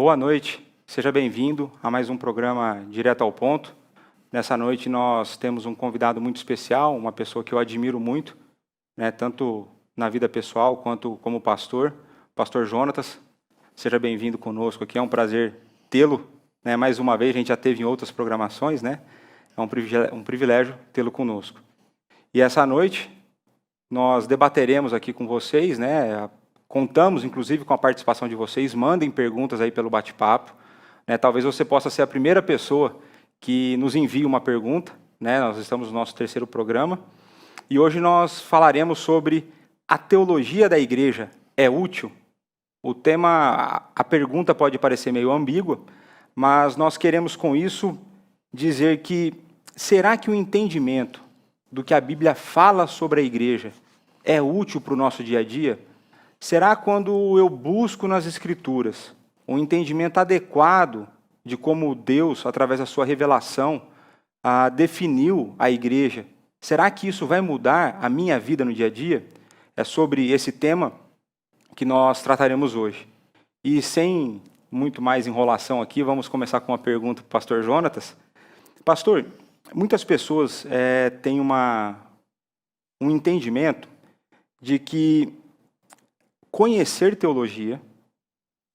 Boa noite, seja bem-vindo a mais um programa Direto ao Ponto. Nessa noite nós temos um convidado muito especial, uma pessoa que eu admiro muito, tanto na vida pessoal quanto como pastor, Pastor Jonatas. Seja bem-vindo conosco aqui, é um prazer tê-lo. Mais uma vez, a gente já teve em outras programações, é um privilégio tê-lo conosco. E essa noite nós debateremos aqui com vocês, contamos, inclusive, com a participação de vocês. Mandem perguntas aí pelo bate-papo. Talvez você possa ser a primeira pessoa que nos envie uma pergunta. Nós estamos no nosso 3º programa. E hoje nós falaremos sobre a teologia da igreja é útil? O tema, a pergunta pode parecer meio ambígua, mas nós queremos com isso dizer que será que o entendimento do que a Bíblia fala sobre a igreja é útil para o nosso dia a dia? Será quando eu busco nas Escrituras um entendimento adequado de como Deus, através da sua revelação, definiu a igreja, será que isso vai mudar a minha vida no dia a dia? É sobre esse tema que nós trataremos hoje. E sem muito mais enrolação aqui, vamos começar com uma pergunta para o pastor Jonatas. Pastor, muitas pessoas têm um entendimento de que conhecer teologia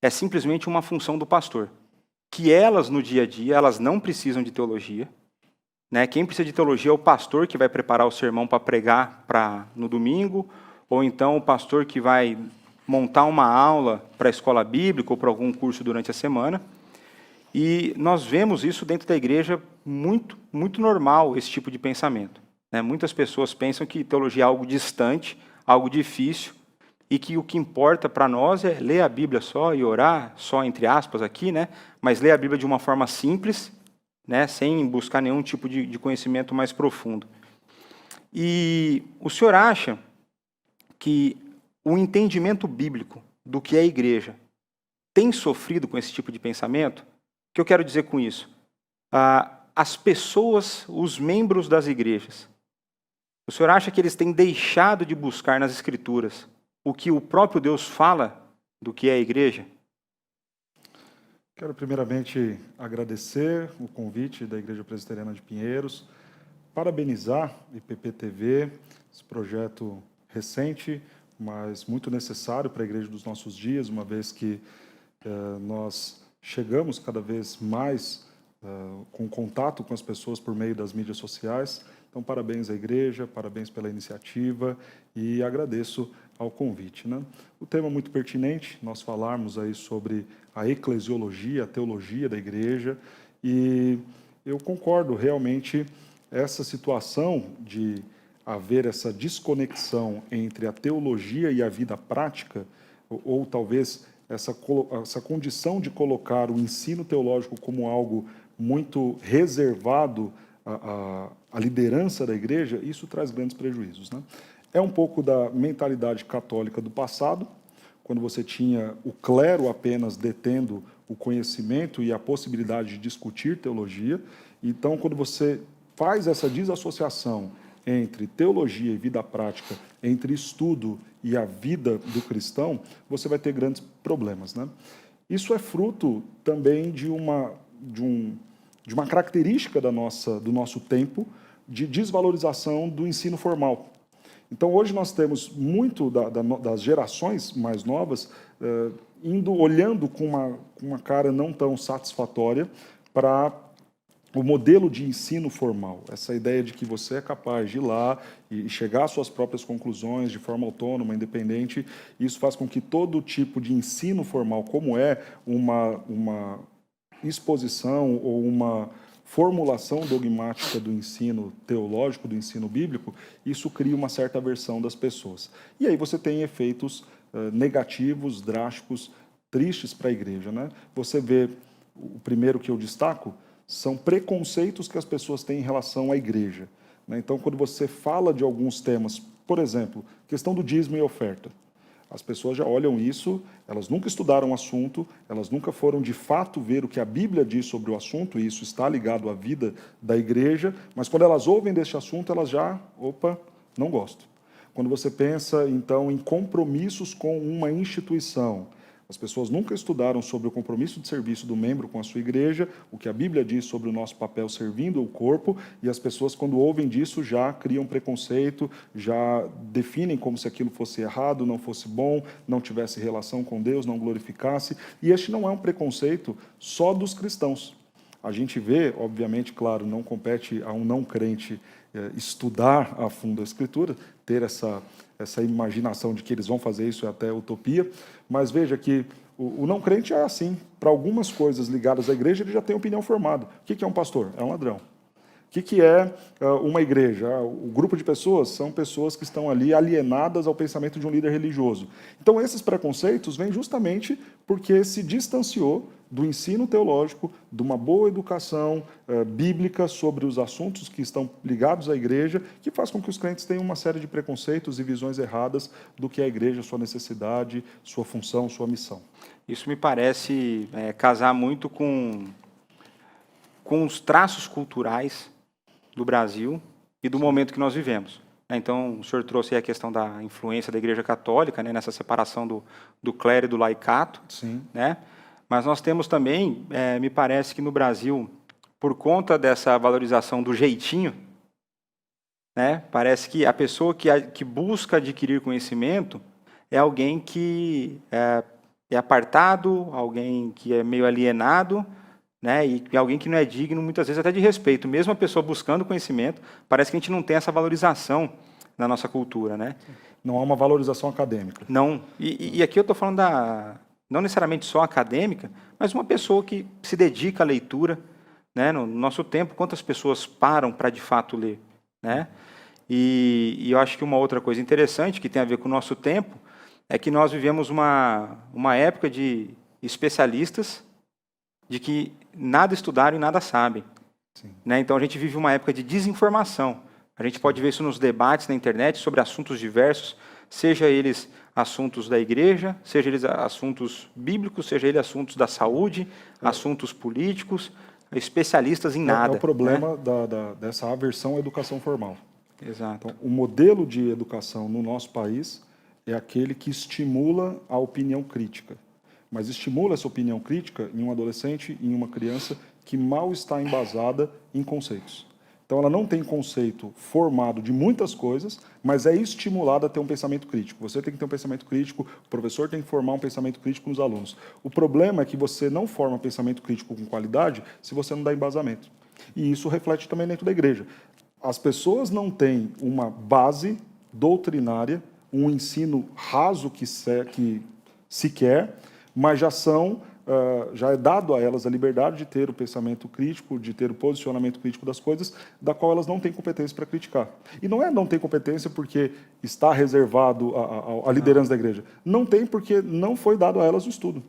é simplesmente uma função do pastor, que elas, no dia a dia, elas não precisam de teologia. Quem precisa de teologia é o pastor que vai preparar o sermão para pregar no domingo, ou então o pastor que vai montar uma aula para a escola bíblica ou para algum curso durante a semana. E nós vemos isso dentro da igreja muito, muito normal, esse tipo de pensamento. Muitas pessoas pensam que teologia é algo distante, algo difícil, e que o que importa para nós é ler a Bíblia só e orar, só entre aspas aqui, mas ler a Bíblia de uma forma simples, sem buscar nenhum tipo de conhecimento mais profundo. E o senhor acha que o entendimento bíblico do que é a igreja tem sofrido com esse tipo de pensamento? O que eu quero dizer com isso? As pessoas, os membros das igrejas, o senhor acha que eles têm deixado de buscar nas Escrituras o que o próprio Deus fala do que é a igreja? Quero primeiramente agradecer o convite da Igreja Presbiteriana de Pinheiros, parabenizar a IPP-TV, esse projeto recente, mas muito necessário para a igreja dos nossos dias, uma vez que nós chegamos cada vez mais com contato com as pessoas por meio das mídias sociais. Então, parabéns à igreja, parabéns pela iniciativa e agradeço ao convite. O tema é muito pertinente, nós falarmos aí sobre a eclesiologia, a teologia da igreja, e eu concordo realmente essa situação de haver essa desconexão entre a teologia e a vida prática, ou talvez essa condição de colocar o ensino teológico como algo muito reservado à liderança da igreja, isso traz grandes prejuízos. É um pouco da mentalidade católica do passado, quando você tinha o clero apenas detendo o conhecimento e a possibilidade de discutir teologia. Então, quando você faz essa desassociação entre teologia e vida prática, entre estudo e a vida do cristão, você vai ter grandes problemas. Isso é fruto também de uma característica do nosso tempo de desvalorização do ensino formal. Então, hoje nós temos muito das gerações mais novas olhando com uma cara não tão satisfatória para o modelo de ensino formal, essa ideia de que você é capaz de ir lá e chegar às suas próprias conclusões de forma autônoma, independente. Isso faz com que todo tipo de ensino formal, como é uma exposição ou uma formulação dogmática do ensino teológico, do ensino bíblico, isso cria uma certa aversão das pessoas. E aí você tem efeitos negativos, drásticos, tristes para a igreja. Você vê, o primeiro que eu destaco, são preconceitos que as pessoas têm em relação à igreja. Então, quando você fala de alguns temas, por exemplo, questão do dízimo e oferta, as pessoas já olham isso, elas nunca estudaram o assunto, elas nunca foram de fato ver o que a Bíblia diz sobre o assunto, e isso está ligado à vida da igreja, mas quando elas ouvem deste assunto, elas já, não gosto. Quando você pensa, então, em compromissos com uma instituição, As pessoas nunca estudaram sobre o compromisso de serviço do membro com a sua igreja, o que a Bíblia diz sobre o nosso papel servindo o corpo, e as pessoas, quando ouvem disso, já criam preconceito, já definem como se aquilo fosse errado, não fosse bom, não tivesse relação com Deus, não glorificasse. E este não é um preconceito só dos cristãos. A gente vê, obviamente, claro, não compete a um não crente estudar a fundo a Escritura, ter essa imaginação de que eles vão fazer isso é até utopia, mas veja que o não crente é assim. Para algumas coisas ligadas à igreja, ele já tem opinião formada. O que é um pastor? É um ladrão. O que é uma igreja? O grupo de pessoas são pessoas que estão ali alienadas ao pensamento de um líder religioso. Então, esses preconceitos vêm justamente porque se distanciou do ensino teológico, de uma boa educação bíblica sobre os assuntos que estão ligados à igreja, que faz com que os crentes tenham uma série de preconceitos e visões erradas do que é a igreja, sua necessidade, sua função, sua missão. Isso me parece casar muito com os traços culturais do Brasil e do momento que nós vivemos. Então, o senhor trouxe aí a questão da influência da Igreja Católica, né, nessa separação do clero e do laicato. Sim. Né? Mas nós temos também, me parece que no Brasil, por conta dessa valorização do jeitinho, né, parece que a pessoa que busca adquirir conhecimento é alguém que é apartado, alguém que é meio alienado, né, e alguém que não é digno, muitas vezes, até de respeito. Mesmo a pessoa buscando conhecimento, parece que a gente não tem essa valorização na nossa cultura. Né? Não há uma valorização acadêmica. Não. E aqui eu estou falando não necessariamente só acadêmica, mas uma pessoa que se dedica à leitura. Né? No nosso tempo, quantas pessoas param para, de fato, ler? Né? E eu acho que uma outra coisa interessante que tem a ver com o nosso tempo é que nós vivemos uma época de especialistas de que nada estudaram e nada sabem. Né? Então, a gente vive uma época de desinformação. A gente pode ver isso nos debates na internet sobre assuntos diversos, seja eles assuntos da igreja, seja eles assuntos bíblicos, seja eles assuntos da saúde, assuntos políticos, especialistas em nada. É o problema, né? dessa aversão à educação formal. Exato. Então, o modelo de educação no nosso país é aquele que estimula a opinião crítica. Mas estimula essa opinião crítica em um adolescente, em uma criança que mal está embasada em conceitos. Então, ela não tem conceito formado de muitas coisas, mas é estimulada a ter um pensamento crítico. Você tem que ter um pensamento crítico, o professor tem que formar um pensamento crítico nos alunos. O problema é que você não forma pensamento crítico com qualidade se você não dá embasamento. E isso reflete também dentro da igreja. As pessoas não têm uma base doutrinária, um ensino raso que se quer, mas já é dado a elas a liberdade de ter o pensamento crítico, de ter o posicionamento crítico das coisas, da qual elas não têm competência para criticar. E não tem competência porque está reservado à liderança da igreja. Não tem porque não foi dado a elas o estudo.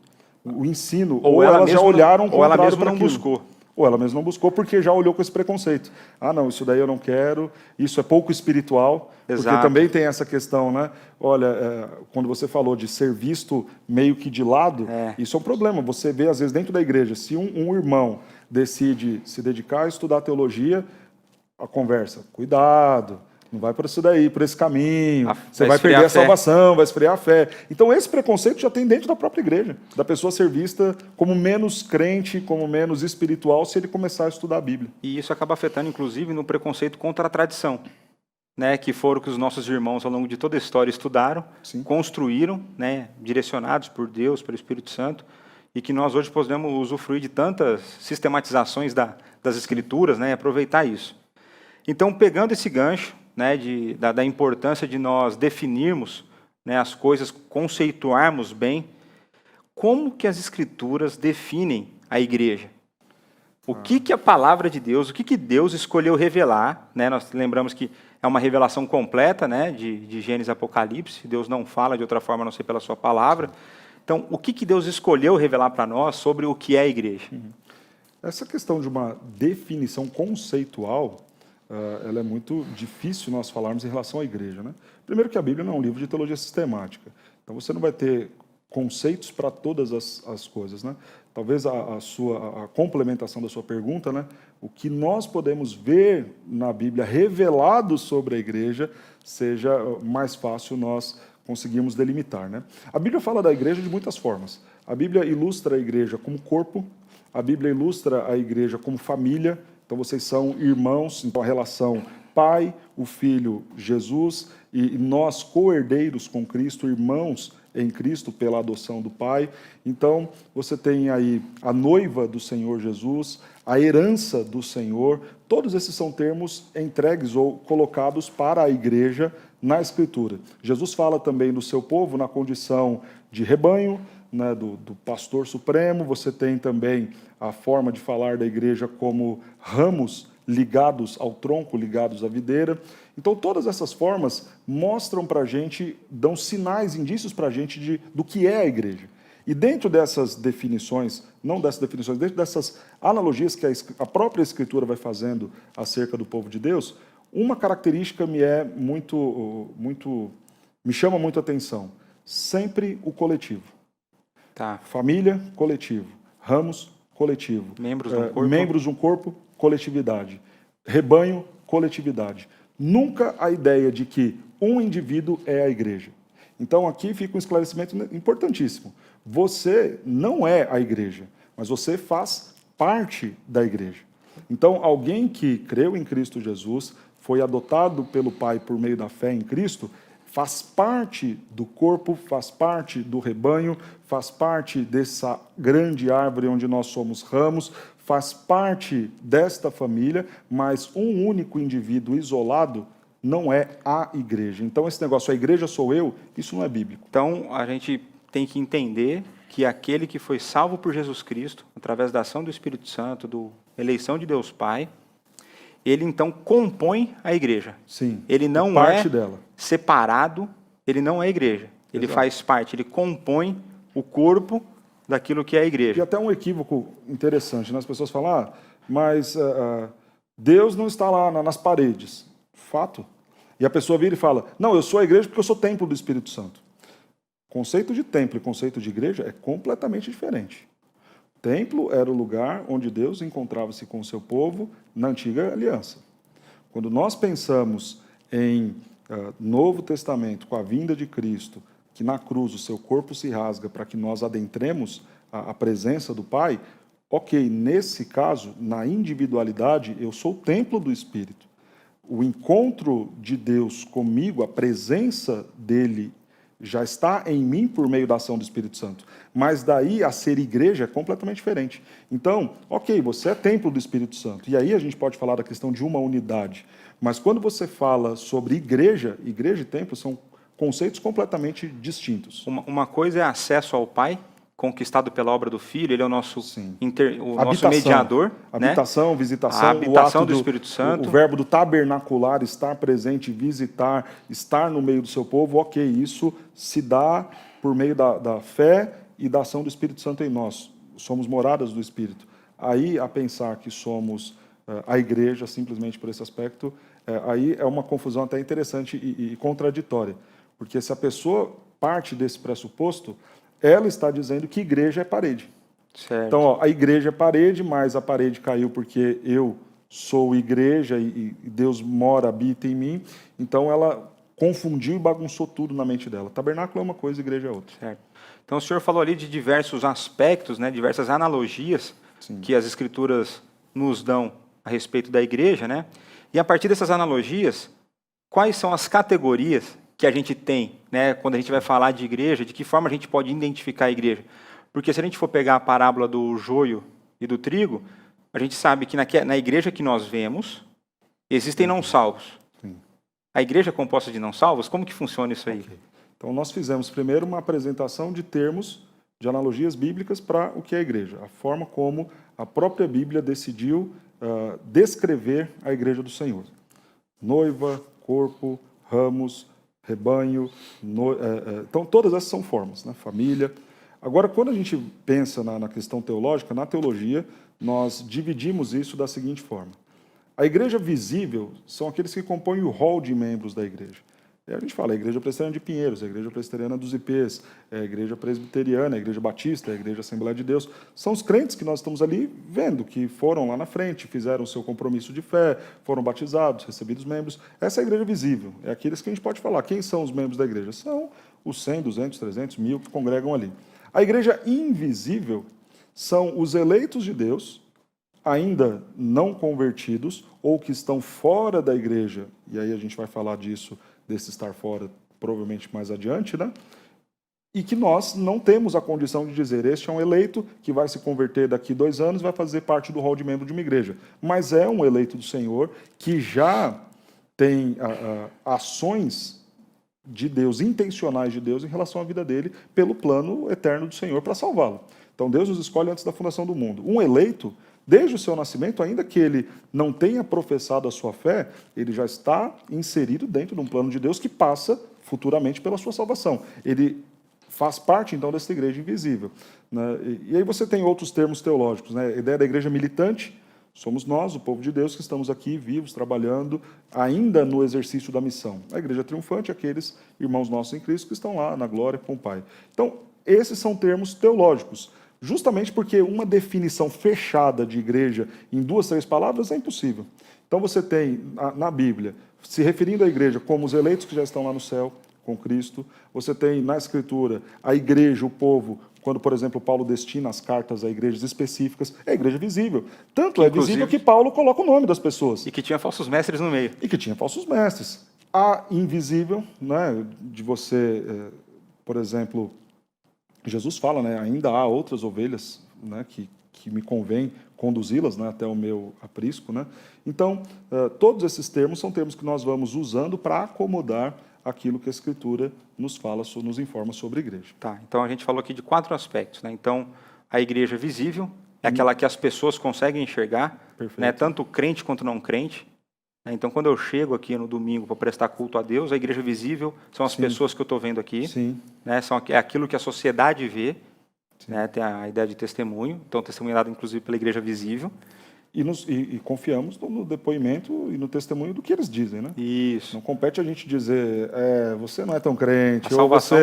O ensino, ou elas já olharam ou ela mesma não aquilo. buscou. Ou ela mesma não buscou porque já olhou com esse preconceito. Ah, não, isso daí eu não quero, isso é pouco espiritual. Exato. Porque também tem essa questão, né? Olha, quando você falou de ser visto meio que de lado, isso é um problema. Você vê, às vezes, dentro da igreja, se um irmão decide se dedicar a estudar teologia, a conversa, cuidado, não vai por isso daí, por esse caminho, você vai perder a salvação, vai esfriar a fé. Então, esse preconceito já tem dentro da própria igreja, da pessoa ser vista como menos crente, como menos espiritual, se ele começar a estudar a Bíblia. E isso acaba afetando, inclusive, no preconceito contra a tradição, né, que foram que os nossos irmãos, ao longo de toda a história, estudaram, Sim. Construíram, né, direcionados por Deus, pelo Espírito Santo, e que nós hoje podemos usufruir de tantas sistematizações das Escrituras, né, e aproveitar isso. Então, pegando esse gancho, né, da importância de nós definirmos, né, as coisas, conceituarmos bem, como que as Escrituras definem a igreja? O que a palavra de Deus, o que Deus escolheu revelar, né? Nós lembramos que é uma revelação completa, né, de Gênesis e Apocalipse, Deus não fala de outra forma a não ser pela sua palavra. Então, o que Deus escolheu revelar para nós sobre o que é a igreja? Essa questão de uma definição conceitual, ela é muito difícil nós falarmos em relação à igreja, né? Primeiro que a Bíblia não é um livro de teologia sistemática, então você não vai ter conceitos para todas as coisas, né? Talvez a complementação da sua pergunta, né? O que nós podemos ver na Bíblia revelado sobre a igreja seja mais fácil nós conseguimos delimitar, né? A Bíblia fala da igreja de muitas formas. A Bíblia ilustra a igreja como corpo, a Bíblia ilustra a igreja como família, então vocês são irmãos, então a relação Pai, o Filho, Jesus, e nós co-herdeiros com Cristo, irmãos em Cristo pela adoção do Pai. Então, você tem aí a noiva do Senhor Jesus, a herança do Senhor, todos esses são termos entregues ou colocados para a igreja na Escritura. Jesus fala também do seu povo na condição de rebanho, né, do pastor supremo. Você tem também a forma de falar da igreja como ramos ligados ao tronco, ligados à videira. Então, todas essas formas mostram para a gente, dão sinais, indícios para a gente do que é a igreja. E dentro dessas definições, não dessas definições, dentro dessas analogias que a própria Escritura vai fazendo acerca do povo de Deus, uma característica me chama muito a atenção. Sempre o coletivo. Tá. Família, coletivo. Ramos, coletivo. Membros de um corpo, coletividade. Rebanho, coletividade. Nunca a ideia de que um indivíduo é a igreja. Então aqui fica um esclarecimento importantíssimo. Você não é a igreja, mas você faz parte da igreja. Então alguém que creu em Cristo Jesus, foi adotado pelo Pai por meio da fé em Cristo, faz parte do corpo, faz parte do rebanho, faz parte dessa grande árvore onde nós somos ramos, faz parte desta família, mas um único indivíduo isolado não é a igreja. Então esse negócio, a igreja sou eu, isso não é bíblico. Então a gente tem que entender que aquele que foi salvo por Jesus Cristo, através da ação do Espírito Santo, da eleição de Deus Pai, ele então compõe a igreja. Sim, ele não parte é dela. Separado, ele não é a igreja. Ele Exato. faz parte, ele compõe o corpo daquilo que é a igreja. E até um equívoco interessante, né? As pessoas falam, mas Deus não está lá nas paredes. Fato. E a pessoa vira e fala, não, eu sou a igreja porque eu sou templo do Espírito Santo. Conceito de templo e conceito de igreja é completamente diferente. Templo era o lugar onde Deus encontrava-se com o seu povo na antiga aliança. Quando nós pensamos em Novo Testamento, com a vinda de Cristo, que na cruz o seu corpo se rasga para que nós adentremos a presença do Pai, ok, nesse caso, na individualidade, eu sou o templo do Espírito. O encontro de Deus comigo, a presença dele já está em mim por meio da ação do Espírito Santo. Mas daí a ser igreja é completamente diferente. Então, ok, você é templo do Espírito Santo. E aí a gente pode falar da questão de uma unidade. Mas quando você fala sobre igreja e templo são conceitos completamente distintos. Uma coisa é acesso ao Pai, conquistado pela obra do Filho, ele é o nosso, nosso mediador. Habitação, né? visitação, a habitação o ato do Espírito Santo. O verbo do tabernacular, estar presente, visitar, estar no meio do seu povo, ok, isso se dá por meio da fé e da ação do Espírito Santo em nós. Somos moradas do Espírito. Aí, a pensar que somos a igreja, simplesmente por esse aspecto, aí é uma confusão até interessante e contraditória. Porque se a pessoa parte desse pressuposto, ela está dizendo que igreja é parede. Certo. Então, a igreja é parede, mas a parede caiu porque eu sou igreja e Deus mora, habita em mim. Então, ela confundiu e bagunçou tudo na mente dela. Tabernáculo é uma coisa, igreja é outra. Certo. Então, o senhor falou ali de diversos aspectos, né, diversas analogias que as Escrituras nos dão a respeito da igreja, né? E a partir dessas analogias, quais são as categorias que a gente tem, né, quando a gente vai falar de igreja, de que forma a gente pode identificar a igreja? Porque se a gente for pegar a parábola do joio e do trigo, a gente sabe que na igreja que nós vemos, existem não salvos. Sim. A igreja é composta de não salvos? Como que funciona isso aí? Okay. Então, nós fizemos primeiro uma apresentação de termos, de analogias bíblicas para o que é a igreja, a forma como a própria Bíblia decidiu descrever a igreja do Senhor. Noiva, corpo, ramos, rebanho, então todas essas são formas, né? Família. Agora, quando a gente pensa na questão teológica, na teologia, nós dividimos isso da seguinte forma. A igreja visível são aqueles que compõem o rol de membros da igreja. E a gente fala a igreja presbiteriana de Pinheiros, a igreja presbiteriana dos IPs, a igreja presbiteriana, a igreja batista, a igreja Assembleia de Deus. São os crentes que nós estamos ali vendo, que foram lá na frente, fizeram o seu compromisso de fé, foram batizados, recebidos membros. Essa é a igreja visível, é aqueles que a gente pode falar. Quem são os membros da igreja? São os 100, 200, 300, 1000 que congregam ali. A igreja invisível são os eleitos de Deus, ainda não convertidos, ou que estão fora da igreja, e aí a gente vai falar disso, desse estar fora, provavelmente mais adiante, né? E que nós não temos a condição de dizer, este é um eleito que vai se converter daqui 2 anos e vai fazer parte do rol de membro de uma igreja. Mas é um eleito do Senhor que já tem ações de Deus, intencionais de Deus em relação à vida dele, pelo plano eterno do Senhor para salvá-lo. Então Deus nos escolhe antes da fundação do mundo. Um eleito, desde o seu nascimento, ainda que ele não tenha professado a sua fé, ele já está inserido dentro de um plano de Deus que passa futuramente pela sua salvação. Ele faz parte, então, dessa igreja invisível, né? E aí você tem outros termos teológicos, né? A ideia da igreja militante, somos nós, o povo de Deus, que estamos aqui vivos, trabalhando, ainda no exercício da missão. A igreja triunfante, aqueles irmãos nossos em Cristo que estão lá na glória com o Pai. Então, esses são termos teológicos, justamente porque uma definição fechada de igreja em 2, 3 palavras é impossível. Então você tem, na Bíblia, se referindo à igreja como os eleitos que já estão lá no céu, com Cristo. Você tem na Escritura a igreja, o povo, quando, por exemplo, Paulo destina as cartas a igrejas específicas, é a igreja visível. Tanto é visível que Paulo coloca o nome das pessoas. E que tinha falsos mestres no meio. E que tinha falsos mestres. A invisível, né, de você, por exemplo, Jesus fala, né, ainda há outras ovelhas, né, que me convém conduzi-las, né, até o meu aprisco, né? Então, todos esses termos são termos que nós vamos usando para acomodar aquilo que a Escritura nos fala, nos informa sobre a igreja. Tá, então a gente falou aqui de 4 aspectos, né? Então, a igreja visível é aquela que as pessoas conseguem enxergar, né? Tanto crente quanto não crente. Né? Então, quando eu chego aqui no domingo para prestar culto a Deus, a igreja visível são as pessoas que eu estou vendo aqui. Sim. Né? É aquilo que a sociedade vê, né? Tem a ideia de testemunho, então testemunho é dado inclusive pela igreja visível. E confiamos no depoimento e no testemunho do que eles dizem, né? Isso. Não compete a gente dizer, você não é tão crente, a salvação...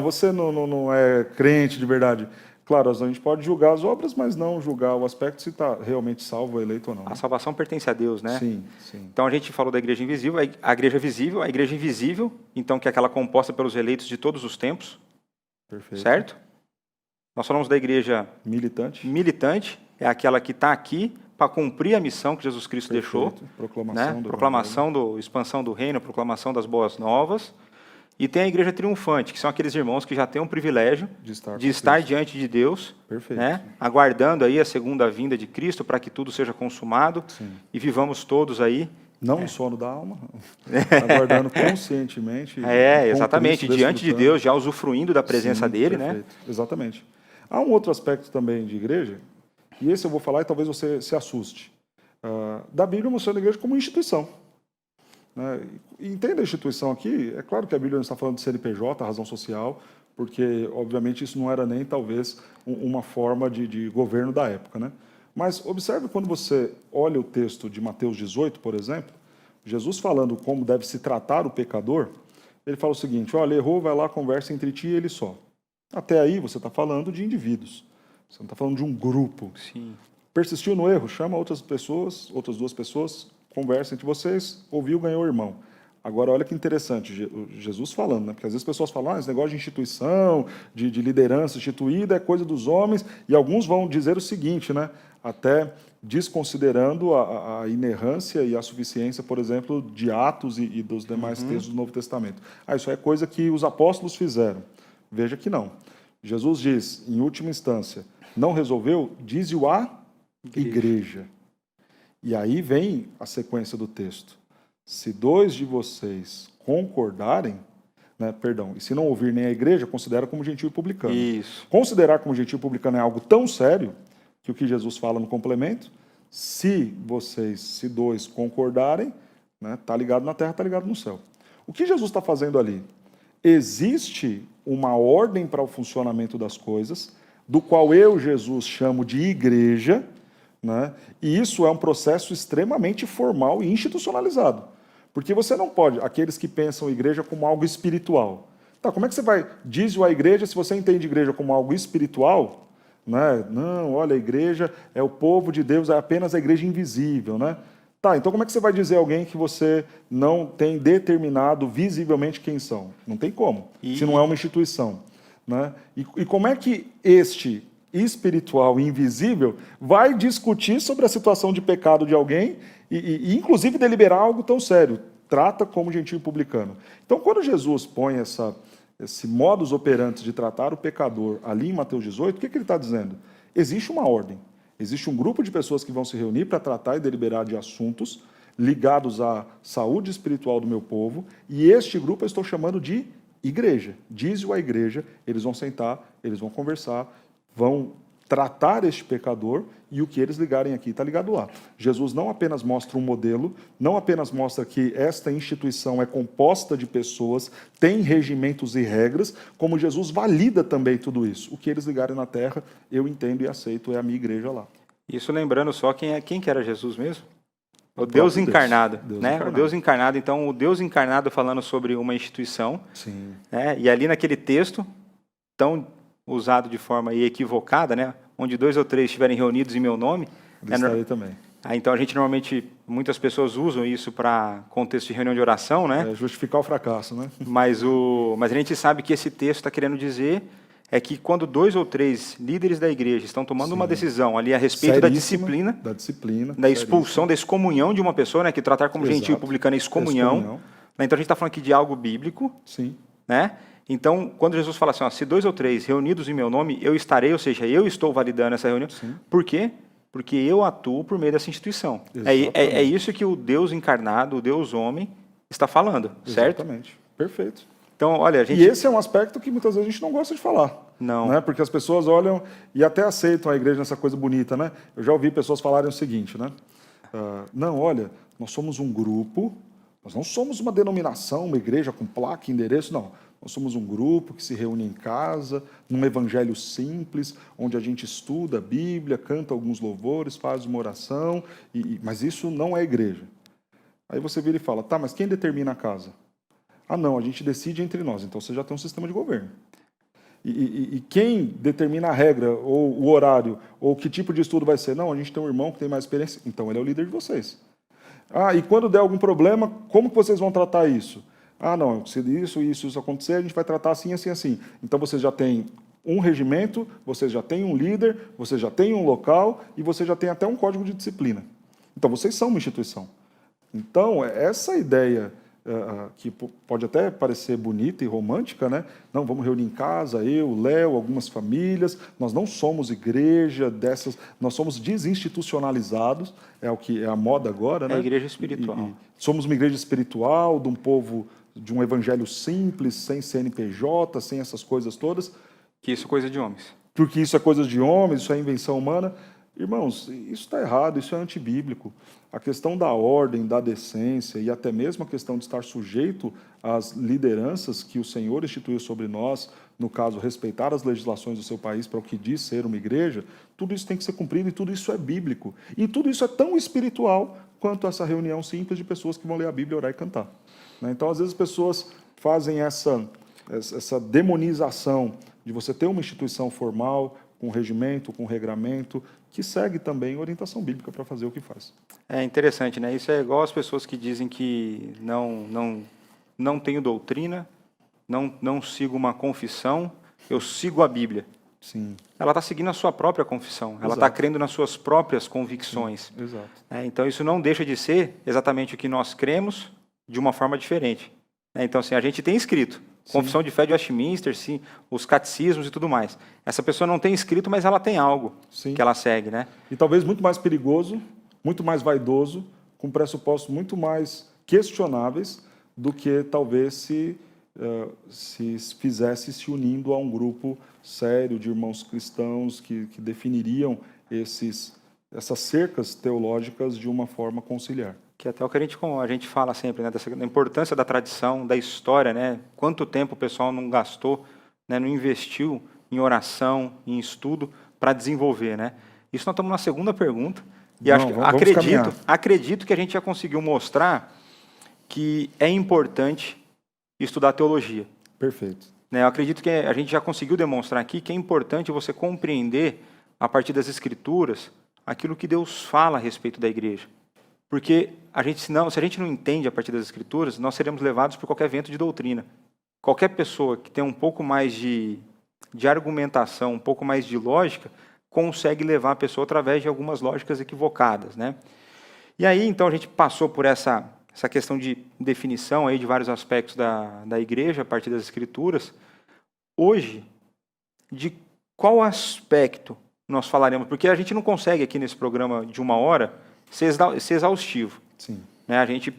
você não é crente de verdade. Claro, a gente pode julgar as obras, mas não julgar o aspecto se está realmente salvo, eleito ou não. A salvação pertence a Deus, né? Sim, sim. Então a gente falou da igreja invisível, a igreja visível, a igreja invisível, então que é aquela composta pelos eleitos de todos os tempos. Perfeito. Certo? Nós falamos da igreja militante, é aquela que está aqui para cumprir a missão que Jesus Cristo deixou. Proclamação, expansão do reino, proclamação das boas novas. E tem a igreja triunfante, que são aqueles irmãos que já têm um privilégio de estar diante de Deus, né, aguardando aí a segunda vinda de Cristo para que tudo seja consumado. Sim. E vivamos todos aí. Não no sono da alma, aguardando conscientemente. Exatamente, diante de Deus, já usufruindo da presença dele. Perfeito. Né? Exatamente. Há um outro aspecto também de igreja, e esse eu vou falar e talvez você se assuste, da Bíblia mostrando a igreja como instituição. Né? E entenda a instituição aqui, é claro que a Bíblia não está falando de CNPJ, razão social, porque, obviamente, isso não era nem, talvez, uma forma de governo da época. Né? Mas observe quando você olha o texto de Mateus 18, por exemplo, Jesus falando como deve se tratar o pecador, ele fala o seguinte, olha, errou, vai lá, conversa entre ti e ele só. Até aí você está falando de indivíduos, você não está falando de um grupo. Sim. Persistiu no erro, chama outras 2 pessoas, conversa entre vocês, ouviu, ganhou o irmão. Agora, olha que interessante, Jesus falando, né? Porque às vezes as pessoas falam, esse negócio de instituição, de liderança instituída é coisa dos homens, e alguns vão dizer o seguinte, né? Até desconsiderando a inerrância e a suficiência, por exemplo, de Atos e dos demais textos do Novo Testamento. Isso é coisa que os apóstolos fizeram. Veja que não. Jesus diz, em última instância, não resolveu, diz-o a igreja. E aí vem a sequência do texto. Se 2 de vocês concordarem, né, e se não ouvir nem a igreja, considera como gentil e publicano. Isso. Considerar como gentil e publicano é algo tão sério que o que Jesus fala no complemento, se 2 concordarem, né, tá ligado na terra, tá ligado no céu. O que Jesus está fazendo ali? Existe uma ordem para o funcionamento das coisas, do qual eu, Jesus, chamo de igreja, né? E isso é um processo extremamente formal e institucionalizado. Porque você não pode, aqueles que pensam a igreja como algo espiritual. Tá, como é que você vai, diz-o a igreja, se você entende a igreja como algo espiritual, né? Não, olha, a igreja é o povo de Deus, é apenas a igreja invisível, né? Tá, então como é que você vai dizer a alguém que você não tem determinado visivelmente quem são? Não tem como, se não é uma instituição. Né? E como é que este espiritual e invisível vai discutir sobre a situação de pecado de alguém e inclusive deliberar algo tão sério? Trata como gentio publicano. Então, quando Jesus põe esse modus operandi de tratar o pecador ali em Mateus 18, o que ele está dizendo? Existe uma ordem, existe um grupo de pessoas que vão se reunir para tratar e deliberar de assuntos ligados à saúde espiritual do meu povo, e este grupo eu estou chamando de igreja. Diz-o à igreja, eles vão sentar, eles vão conversar, vão tratar este pecador, e o que eles ligarem aqui está ligado lá. Jesus não apenas mostra um modelo, não apenas mostra que esta instituição é composta de pessoas, tem regimentos e regras, como Jesus valida também tudo isso. O que eles ligarem na terra, eu entendo e aceito, é a minha igreja lá. Isso lembrando só quem que era Jesus mesmo? O Deus encarnado, Deus né? encarnado. O Deus encarnado. Então, o Deus encarnado falando sobre uma instituição. Sim. Né? E ali naquele texto, tão usado de forma equivocada, né? Onde 2 ou 3 estiverem reunidos em meu nome. Estarei também. Então, a gente normalmente, muitas pessoas usam isso para contexto de reunião de oração, né? É justificar o fracasso, né? Mas a gente sabe que esse texto está querendo dizer é que quando 2 ou 3 líderes da igreja estão tomando uma decisão ali a respeito da disciplina, da expulsão, da excomunhão de uma pessoa, né? Que tratar como gentio publicano é excomunhão. Né? Então, a gente está falando aqui de algo bíblico. Sim. Né? Então, quando Jesus fala assim, ó, se 2 ou 3 reunidos em meu nome, eu estarei, ou seja, eu estou validando essa reunião. Sim. Por quê? Porque eu atuo por meio dessa instituição. É isso que o Deus encarnado, o Deus homem, está falando, certo? Exatamente. Perfeito. Então, olha, E esse é um aspecto que muitas vezes a gente não gosta de falar. Não. Né? Porque as pessoas olham e até aceitam a igreja nessa coisa bonita, né? Eu já ouvi pessoas falarem o seguinte, né? Não, olha, nós somos um grupo, nós não somos uma denominação, uma igreja com placa, endereço, não. Nós somos um grupo que se reúne em casa, num evangelho simples, onde a gente estuda a Bíblia, canta alguns louvores, faz uma oração, mas isso não é igreja. Aí você vira e fala, tá, mas quem determina a casa? Ah, não, a gente decide entre nós, então você já tem um sistema de governo. E quem determina a regra, ou o horário, ou que tipo de estudo vai ser? Não, a gente tem um irmão que tem mais experiência, então ele é o líder de vocês. Ah, e quando der algum problema, como que vocês vão tratar isso? Ah, não, se isso acontecer, a gente vai tratar assim, assim, assim. Então, vocês já têm um regimento, vocês já têm um líder, vocês já têm um local e vocês já têm até um código de disciplina. Então, vocês são uma instituição. Então, essa ideia, que pode até parecer bonita e romântica, né? Não, vamos reunir em casa, eu, Léo, algumas famílias. Nós não somos igreja dessas, nós somos desinstitucionalizados, é o que é a moda agora, né? É a igreja espiritual. Somos uma igreja espiritual, de um povo, de um evangelho simples, sem CNPJ, sem essas coisas todas. Que isso é coisa de homens. Porque isso é coisa de homens, isso é invenção humana. Irmãos, isso está errado, isso é antibíblico. A questão da ordem, da decência e até mesmo a questão de estar sujeito às lideranças que o Senhor instituiu sobre nós, no caso, respeitar as legislações do seu país para o que diz ser uma igreja, tudo isso tem que ser cumprido e tudo isso é bíblico. E tudo isso é tão espiritual quanto essa reunião simples de pessoas que vão ler a Bíblia, orar e cantar. Então, às vezes, as pessoas fazem essa demonização de você ter uma instituição formal, com regimento, com regramento, que segue também orientação bíblica para fazer o que faz. É interessante, né? Isso é igual as pessoas que dizem que não tenho doutrina, não sigo uma confissão, eu sigo a Bíblia. Sim. Ela está seguindo a sua própria confissão, ela está crendo nas suas próprias convicções. Sim, exato. Então, isso não deixa de ser exatamente o que nós cremos de uma forma diferente. Então, assim, a gente tem escrito, Confissão de Fé de Westminster, sim, os catecismos e tudo mais. Essa pessoa não tem escrito, mas ela tem algo que ela segue, né? E talvez muito mais perigoso, muito mais vaidoso, com pressupostos muito mais questionáveis do que talvez se fizesse se unindo a um grupo sério de irmãos cristãos que definiriam essas cercas teológicas de uma forma conciliar. Que até o que a gente fala sempre, né, da importância da tradição, da história, né? Quanto tempo o pessoal não gastou, né, não investiu em oração, em estudo para desenvolver, né? Isso nós estamos na segunda pergunta e acredito que a gente já conseguiu mostrar que é importante estudar teologia. Perfeito. Eu acredito que a gente já conseguiu demonstrar aqui que é importante você compreender a partir das Escrituras aquilo que Deus fala a respeito da igreja. Porque se a gente não entende a partir das Escrituras, nós seremos levados por qualquer vento de doutrina. Qualquer pessoa que tem um pouco mais de argumentação, um pouco mais de lógica, consegue levar a pessoa através de algumas lógicas equivocadas, né? E aí, então, a gente passou por essa questão de definição aí de vários aspectos da igreja a partir das Escrituras. Hoje, de qual aspecto nós falaremos? Porque a gente não consegue aqui nesse programa de 1 hora ser exaustivo. Sim. Né? A gente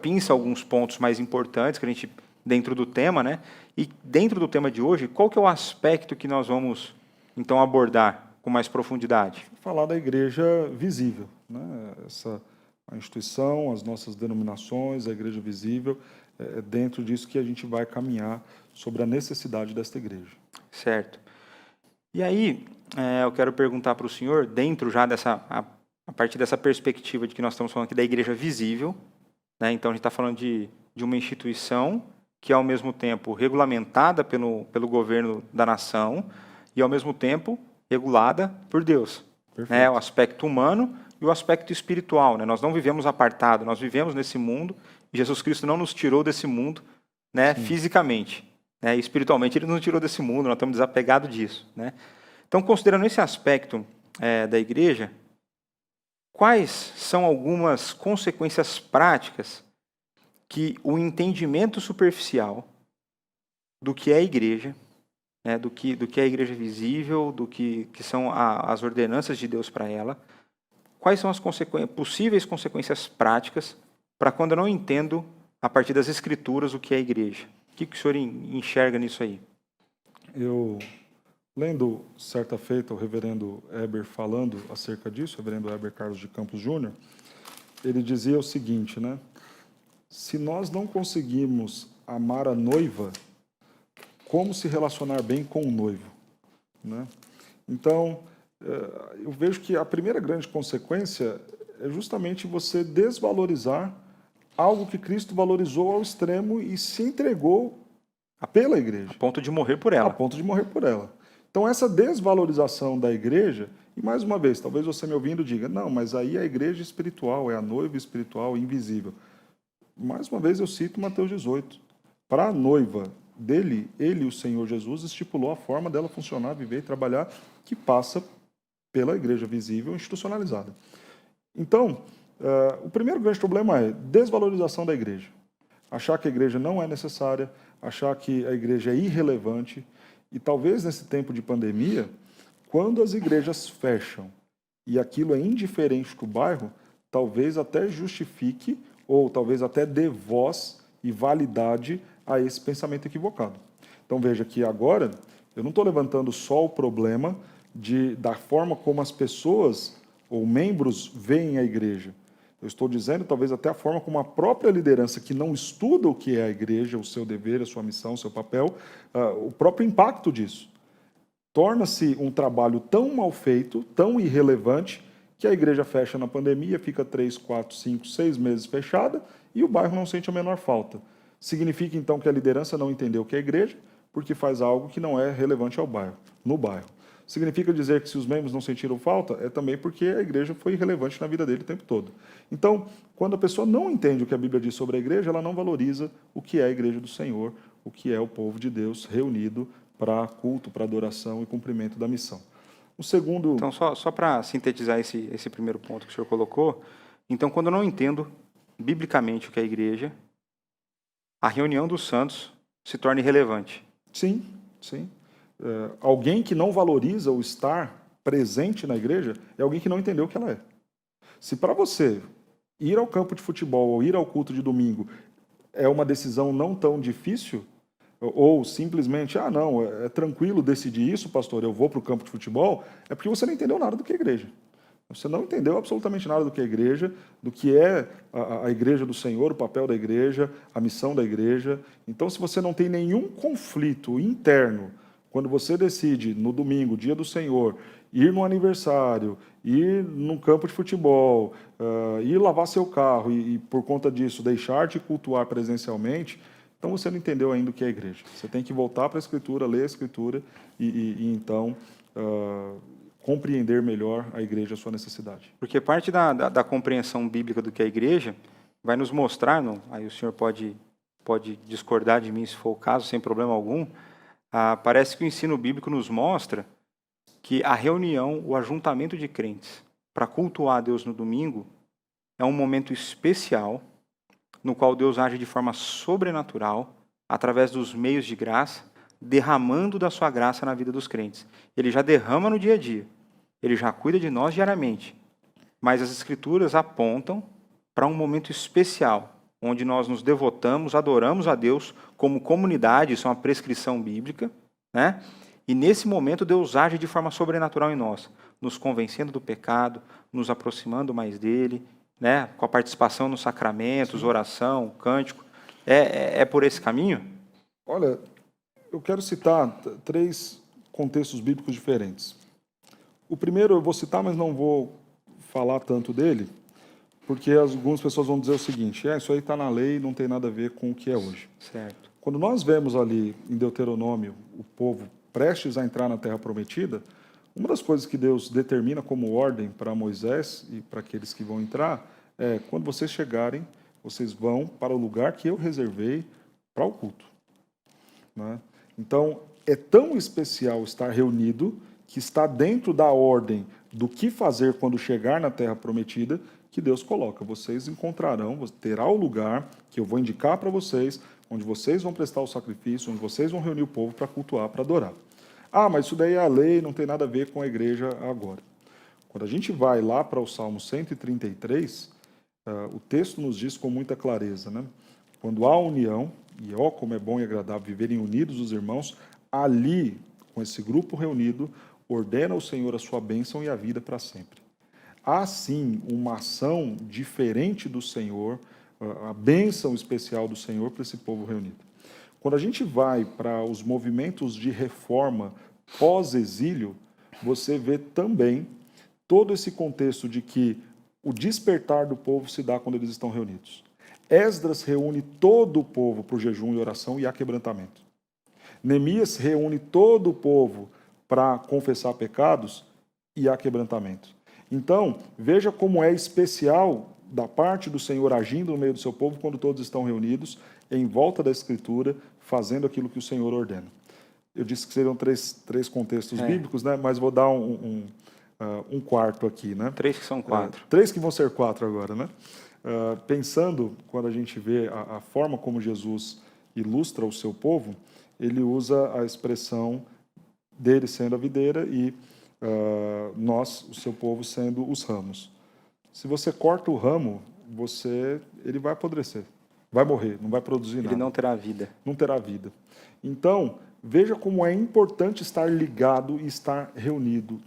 pinça alguns pontos mais importantes que a gente dentro do tema, né? E dentro do tema de hoje, qual que é o aspecto que nós vamos então abordar com mais profundidade? Falar da igreja visível, né? A instituição, as nossas denominações, a igreja visível, é dentro disso que a gente vai caminhar sobre a necessidade desta igreja. Certo. E aí, eu quero perguntar para o senhor, dentro já a partir dessa perspectiva de que nós estamos falando aqui da igreja visível, né? Então a gente está falando de uma instituição que é ao mesmo tempo regulamentada pelo governo da nação e ao mesmo tempo regulada por Deus. Né? O aspecto humano e o aspecto espiritual. Né? Nós não vivemos apartado, nós vivemos nesse mundo e Jesus Cristo não nos tirou desse mundo, né, fisicamente. Né? Espiritualmente Ele nos tirou desse mundo, nós estamos desapegados disso. Né? Então, considerando esse aspecto da igreja, quais são algumas consequências práticas que o entendimento superficial do que é a igreja, né, do que é a igreja visível, do que são as ordenanças de Deus para ela, quais são as possíveis consequências práticas para quando eu não entendo, a partir das Escrituras, o que é a igreja? O que o senhor enxerga nisso aí? Eu, lendo certa feita o reverendo Heber falando acerca disso, o reverendo Heber Carlos de Campos Júnior, ele dizia o seguinte, né? Se nós não conseguimos amar a noiva, como se relacionar bem com o noivo? Né? Então, eu vejo que a primeira grande consequência é justamente você desvalorizar algo que Cristo valorizou ao extremo e se entregou pela igreja. A ponto de morrer por ela. A ponto de morrer por ela. Então, essa desvalorização da igreja, e mais uma vez, talvez você me ouvindo diga, não, mas aí é a igreja espiritual, é a noiva espiritual invisível. Mais uma vez eu cito Mateus 18. Para a noiva dele, ele, o Senhor Jesus, estipulou a forma dela funcionar, viver e trabalhar, que passa pela igreja visível institucionalizada. Então, o primeiro grande problema é desvalorização da igreja. Achar que a igreja não é necessária, achar que a igreja é irrelevante. E talvez nesse tempo de pandemia, quando as igrejas fecham e aquilo é indiferente para o bairro, talvez até justifique ou talvez até dê voz e validade a esse pensamento equivocado. Então veja que agora eu não estou levantando só o problema da forma como as pessoas ou membros veem a igreja. Eu estou dizendo talvez até a forma como a própria liderança que não estuda o que é a igreja, o seu dever, a sua missão, o seu papel, o próprio impacto disso. Torna-se um trabalho tão mal feito, tão irrelevante, que a igreja fecha na pandemia, fica 3, 4, 5, 6 meses fechada e o bairro não sente a menor falta. Significa, então, que a liderança não entendeu o que é igreja, porque faz algo que não é relevante ao bairro, no bairro. Significa dizer que se os membros não sentiram falta, é também porque a igreja foi irrelevante na vida dele o tempo todo. Então, quando a pessoa não entende o que a Bíblia diz sobre a igreja, ela não valoriza o que é a igreja do Senhor, o que é o povo de Deus reunido para culto, para adoração e cumprimento da missão. O segundo... Então, só para sintetizar esse primeiro ponto que o senhor colocou, então, quando eu não entendo biblicamente o que é a igreja, a reunião dos santos se torna irrelevante. Sim, sim. Alguém que não valoriza o estar presente na igreja é alguém que não entendeu o que ela é. Se para você ir ao campo de futebol ou ir ao culto de domingo é uma decisão não tão difícil, ou simplesmente, não, é tranquilo decidir isso, pastor, eu vou para o campo de futebol, é porque você não entendeu nada do que é igreja. Você não entendeu absolutamente nada do que é igreja, do que é a igreja do Senhor, o papel da igreja, a missão da igreja. Então, se você não tem nenhum conflito interno, quando você decide, no domingo, dia do Senhor, ir no aniversário, ir num campo de futebol, ir lavar seu carro e, por conta disso, deixar de cultuar presencialmente, então você não entendeu ainda o que é a igreja. Você tem que voltar para a Escritura, ler a Escritura e então compreender melhor a igreja, a sua necessidade. Porque parte da compreensão bíblica do que é a igreja vai nos mostrar, aí o senhor pode discordar de mim se for o caso, sem problema algum, parece que o ensino bíblico nos mostra que a reunião, o ajuntamento de crentes para cultuar a Deus no domingo é um momento especial no qual Deus age de forma sobrenatural através dos meios de graça, derramando da sua graça na vida dos crentes. Ele já derrama no dia a dia, ele já cuida de nós diariamente, mas as Escrituras apontam para um momento especial, onde nós nos devotamos, adoramos a Deus como comunidade, isso é uma prescrição bíblica, né? E nesse momento Deus age de forma sobrenatural em nós, nos convencendo do pecado, nos aproximando mais dele, né? Com a participação nos sacramentos, oração, cântico. É por esse caminho? Olha, eu quero citar 3 contextos bíblicos diferentes. O primeiro eu vou citar, mas não vou falar tanto dele, porque algumas pessoas vão dizer o seguinte, isso aí está na lei, não tem nada a ver com o que é hoje. Certo. Quando nós vemos ali em Deuteronômio o povo prestes a entrar na Terra Prometida, uma das coisas que Deus determina como ordem para Moisés e para aqueles que vão entrar é, quando vocês chegarem, vocês vão para o lugar que eu reservei para o culto. Né? Então, é tão especial estar reunido que está dentro da ordem do que fazer quando chegar na Terra Prometida, que Deus coloca. Vocês encontrarão, terá o lugar que eu vou indicar para vocês, onde vocês vão prestar o sacrifício, onde vocês vão reunir o povo para cultuar, para adorar. Mas isso daí é a lei, não tem nada a ver com a igreja agora. Quando a gente vai lá para o Salmo 133, o texto nos diz com muita clareza, né? Quando há união, e como é bom e agradável viverem unidos os irmãos, ali, com esse grupo reunido, ordena o Senhor a sua bênção e a vida para sempre. Há sim uma ação diferente do Senhor, a bênção especial do Senhor para esse povo reunido. Quando a gente vai para os movimentos de reforma pós-exílio, você vê também todo esse contexto de que o despertar do povo se dá quando eles estão reunidos. Esdras reúne todo o povo para o jejum e oração e há quebrantamento. Neemias reúne todo o povo para confessar pecados e há quebrantamento. Então, veja como é especial da parte do Senhor agindo no meio do seu povo quando todos estão reunidos em volta da Escritura, fazendo aquilo que o Senhor ordena. Eu disse que seriam três contextos bíblicos, né? Mas vou dar um quarto aqui. Né? 3 que são 4. 3 que vão ser 4 agora. Né? Pensando, quando a gente vê a forma como Jesus ilustra o seu povo, ele usa a expressão dele sendo a videira e nós, o seu povo, sendo os ramos. Se você corta o ramo, ele vai apodrecer, vai morrer, não vai produzir nada. Ele não terá vida. Não terá vida. Então, veja como é importante estar ligado e estar reunido,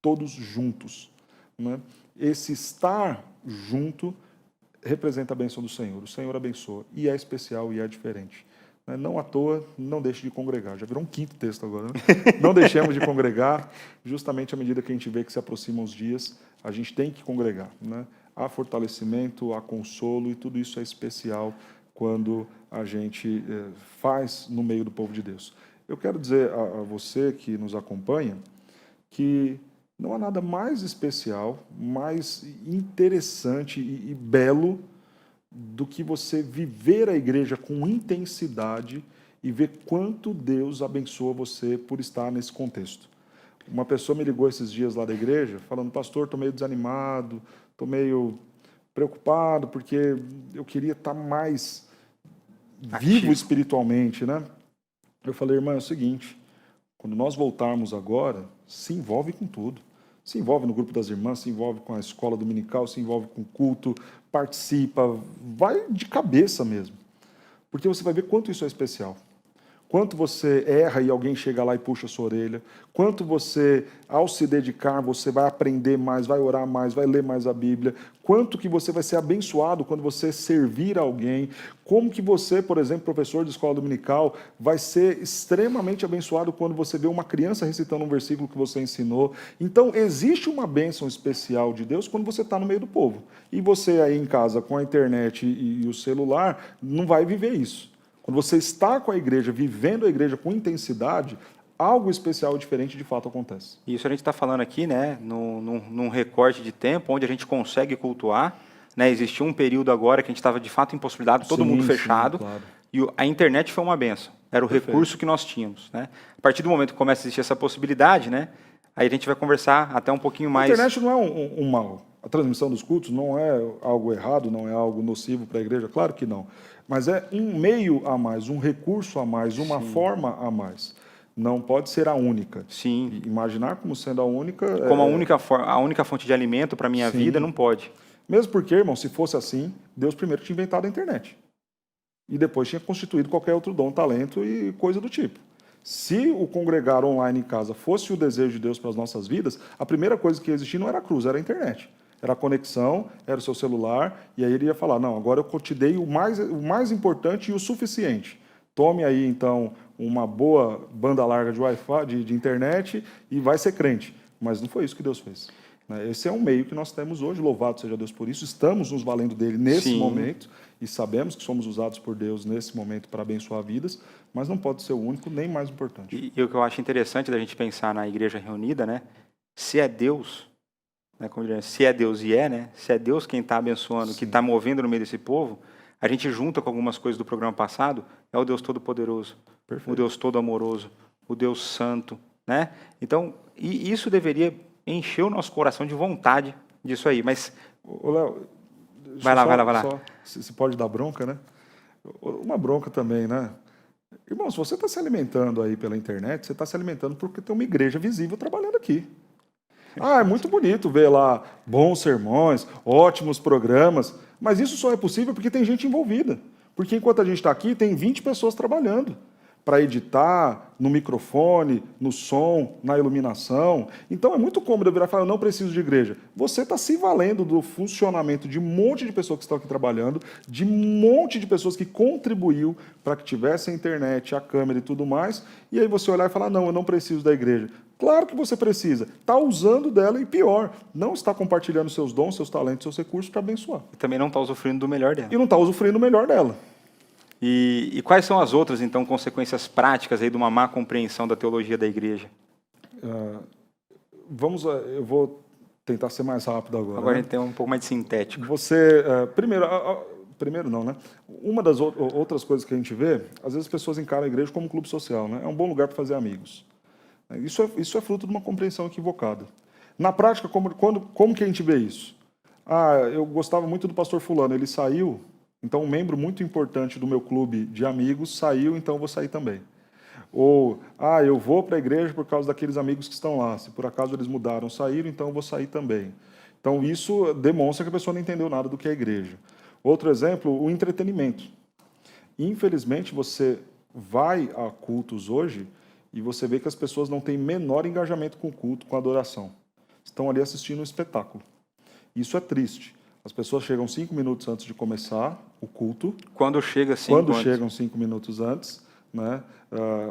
todos juntos. Né? Esse estar junto representa a bênção do Senhor. O Senhor abençoa, e é especial e é diferente. Não à toa, não deixe de congregar. Já virou um 5º texto agora. Né? Não deixemos de congregar, justamente à medida que a gente vê que se aproximam os dias, a gente tem que congregar. Né? Há fortalecimento, há consolo, e tudo isso é especial quando a gente faz no meio do povo de Deus. Eu quero dizer a você que nos acompanha que não há nada mais especial, mais interessante e belo do que você viver a igreja com intensidade e ver quanto Deus abençoa você por estar nesse contexto. Uma pessoa me ligou esses dias lá da igreja, falando, pastor, estou meio desanimado, estou meio preocupado, porque eu queria estar mais vivo espiritualmente, né? Eu falei, irmã, é o seguinte, quando nós voltarmos agora, se envolve com tudo. Se envolve no grupo das irmãs, se envolve com a escola dominical, se envolve com o culto, participa, vai de cabeça mesmo. Porque você vai ver quanto isso é especial. Quanto você erra e alguém chega lá e puxa a sua orelha. Quanto você, ao se dedicar, você vai aprender mais, vai orar mais, vai ler mais a Bíblia. Quanto que você vai ser abençoado quando você servir alguém. Como que você, por exemplo, professor de escola dominical, vai ser extremamente abençoado quando você vê uma criança recitando um versículo que você ensinou. Então, existe uma bênção especial de Deus quando você está no meio do povo. E você aí em casa, com a internet e o celular, não vai viver isso. Quando você está com a igreja, vivendo a igreja com intensidade, algo especial e diferente de fato acontece. Isso a gente está falando aqui, né, num recorte de tempo onde a gente consegue cultuar, né? Existiu um período agora que a gente estava de fato impossibilitado, todo mundo fechado, claro. e a internet foi uma benção. Era o Perfeito. recurso que nós tínhamos, né? A partir do momento que começa a existir essa possibilidade, né, aí a gente vai conversar até um pouquinho mais. A internet não é um mal. A transmissão dos cultos não é algo errado, não é algo nocivo para a igreja, claro que não. Mas é um meio a mais, um recurso a mais, uma forma a mais. Não pode ser a única. Sim. E imaginar como sendo a única... Como a única fonte de alimento para a minha vida, não pode. Mesmo porque, irmão, se fosse assim, Deus primeiro tinha inventado a internet. E depois tinha constituído qualquer outro dom, talento e coisa do tipo. Se o congregar online em casa fosse o desejo de Deus para as nossas vidas, a primeira coisa que ia existir não era a cruz, era a internet. Era a conexão, era o seu celular, e aí ele ia falar, não, agora eu te dei o mais importante e o suficiente. Tome aí, então, uma boa banda larga de Wi-Fi, de internet, e vai ser crente. Mas não foi isso que Deus fez. Esse é um meio que nós temos hoje, louvado seja Deus por isso, estamos nos valendo dele nesse momento, e sabemos que somos usados por Deus nesse momento para abençoar vidas, mas não pode ser o único nem mais importante. E o que eu acho interessante da gente pensar na igreja reunida, né? Se é Deus, né, como diria, se é Deus e né? Se é Deus quem está abençoando, que está movendo no meio desse povo, a gente junta com algumas coisas do programa passado, é o Deus Todo-Poderoso, o Deus Todo-Amoroso, o Deus Santo, né? Então, e isso deveria encher o nosso coração de vontade disso aí, mas... Ô, Léo, vai lá. Se pode dar bronca, né? Uma bronca também, né? Irmão, se você está se alimentando aí pela internet, você está se alimentando porque tem uma igreja visível trabalhando aqui. É muito bonito ver lá bons sermões, ótimos programas, mas isso só é possível porque tem gente envolvida. Porque enquanto a gente está aqui, tem 20 pessoas trabalhando para editar, no microfone, no som, na iluminação. Então é muito cômodo eu virar e falar, eu não preciso de igreja. Você está se valendo do funcionamento de um monte de pessoas que estão aqui trabalhando, de um monte de pessoas que contribuiu para que tivesse a internet, a câmera e tudo mais, e aí você olhar e falar, não, eu não preciso da igreja. Claro que você precisa. Está usando dela e pior, não está compartilhando seus dons, seus talentos, seus recursos para abençoar. E também não está usufruindo do melhor dela. E não está usufruindo do melhor dela. E quais são as outras, então, consequências práticas aí de uma má compreensão da teologia da igreja? Eu vou tentar ser mais rápido agora. Agora a gente tem um pouco mais de sintético. Primeiro não, né? Uma das outras coisas que a gente vê, às vezes as pessoas encaram a igreja como um clube social, né? É um bom lugar para fazer amigos. Isso é fruto de uma compreensão equivocada. Na prática, como que a gente vê isso? Eu gostava muito do pastor fulano, ele saiu, então um membro muito importante do meu clube de amigos saiu, então eu vou sair também. Ou, eu vou para a igreja por causa daqueles amigos que estão lá, se por acaso eles mudaram, saíram, então eu vou sair também. Então isso demonstra que a pessoa não entendeu nada do que é a igreja. Outro exemplo, o entretenimento. Infelizmente, você vai a cultos hoje e você vê que as pessoas não têm menor engajamento com o culto, com a adoração. Estão ali assistindo um espetáculo. Isso é triste. As pessoas chegam 5 minutos antes de começar o culto. Quando chegam 5 minutos antes, né?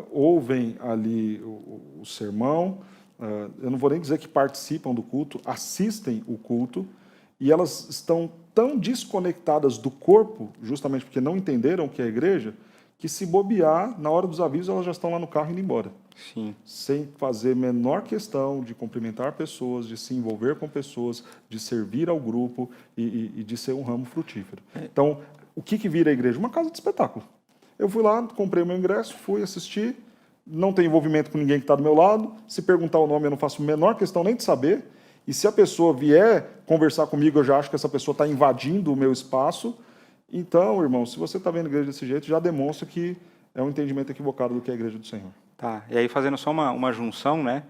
Ouvem ali o sermão. Eu não vou nem dizer que participam do culto, assistem o culto. E elas estão tão desconectadas do corpo, justamente porque não entenderam o que é a igreja, que se bobear, na hora dos avisos, elas já estão lá no carro indo embora. Sim. Sem fazer menor questão de cumprimentar pessoas, de se envolver com pessoas, de servir ao grupo e de ser um ramo frutífero. Então, o que vira a igreja? Uma casa de espetáculo. Eu fui lá, comprei o meu ingresso, fui assistir, não tenho envolvimento com ninguém que está do meu lado, se perguntar o nome eu não faço a menor questão nem de saber, e se a pessoa vier conversar comigo, eu já acho que essa pessoa está invadindo o meu espaço. Então, irmão, se você está vendo a igreja desse jeito, já demonstra que é um entendimento equivocado do que é a igreja do Senhor. Tá, e aí fazendo só uma junção, né?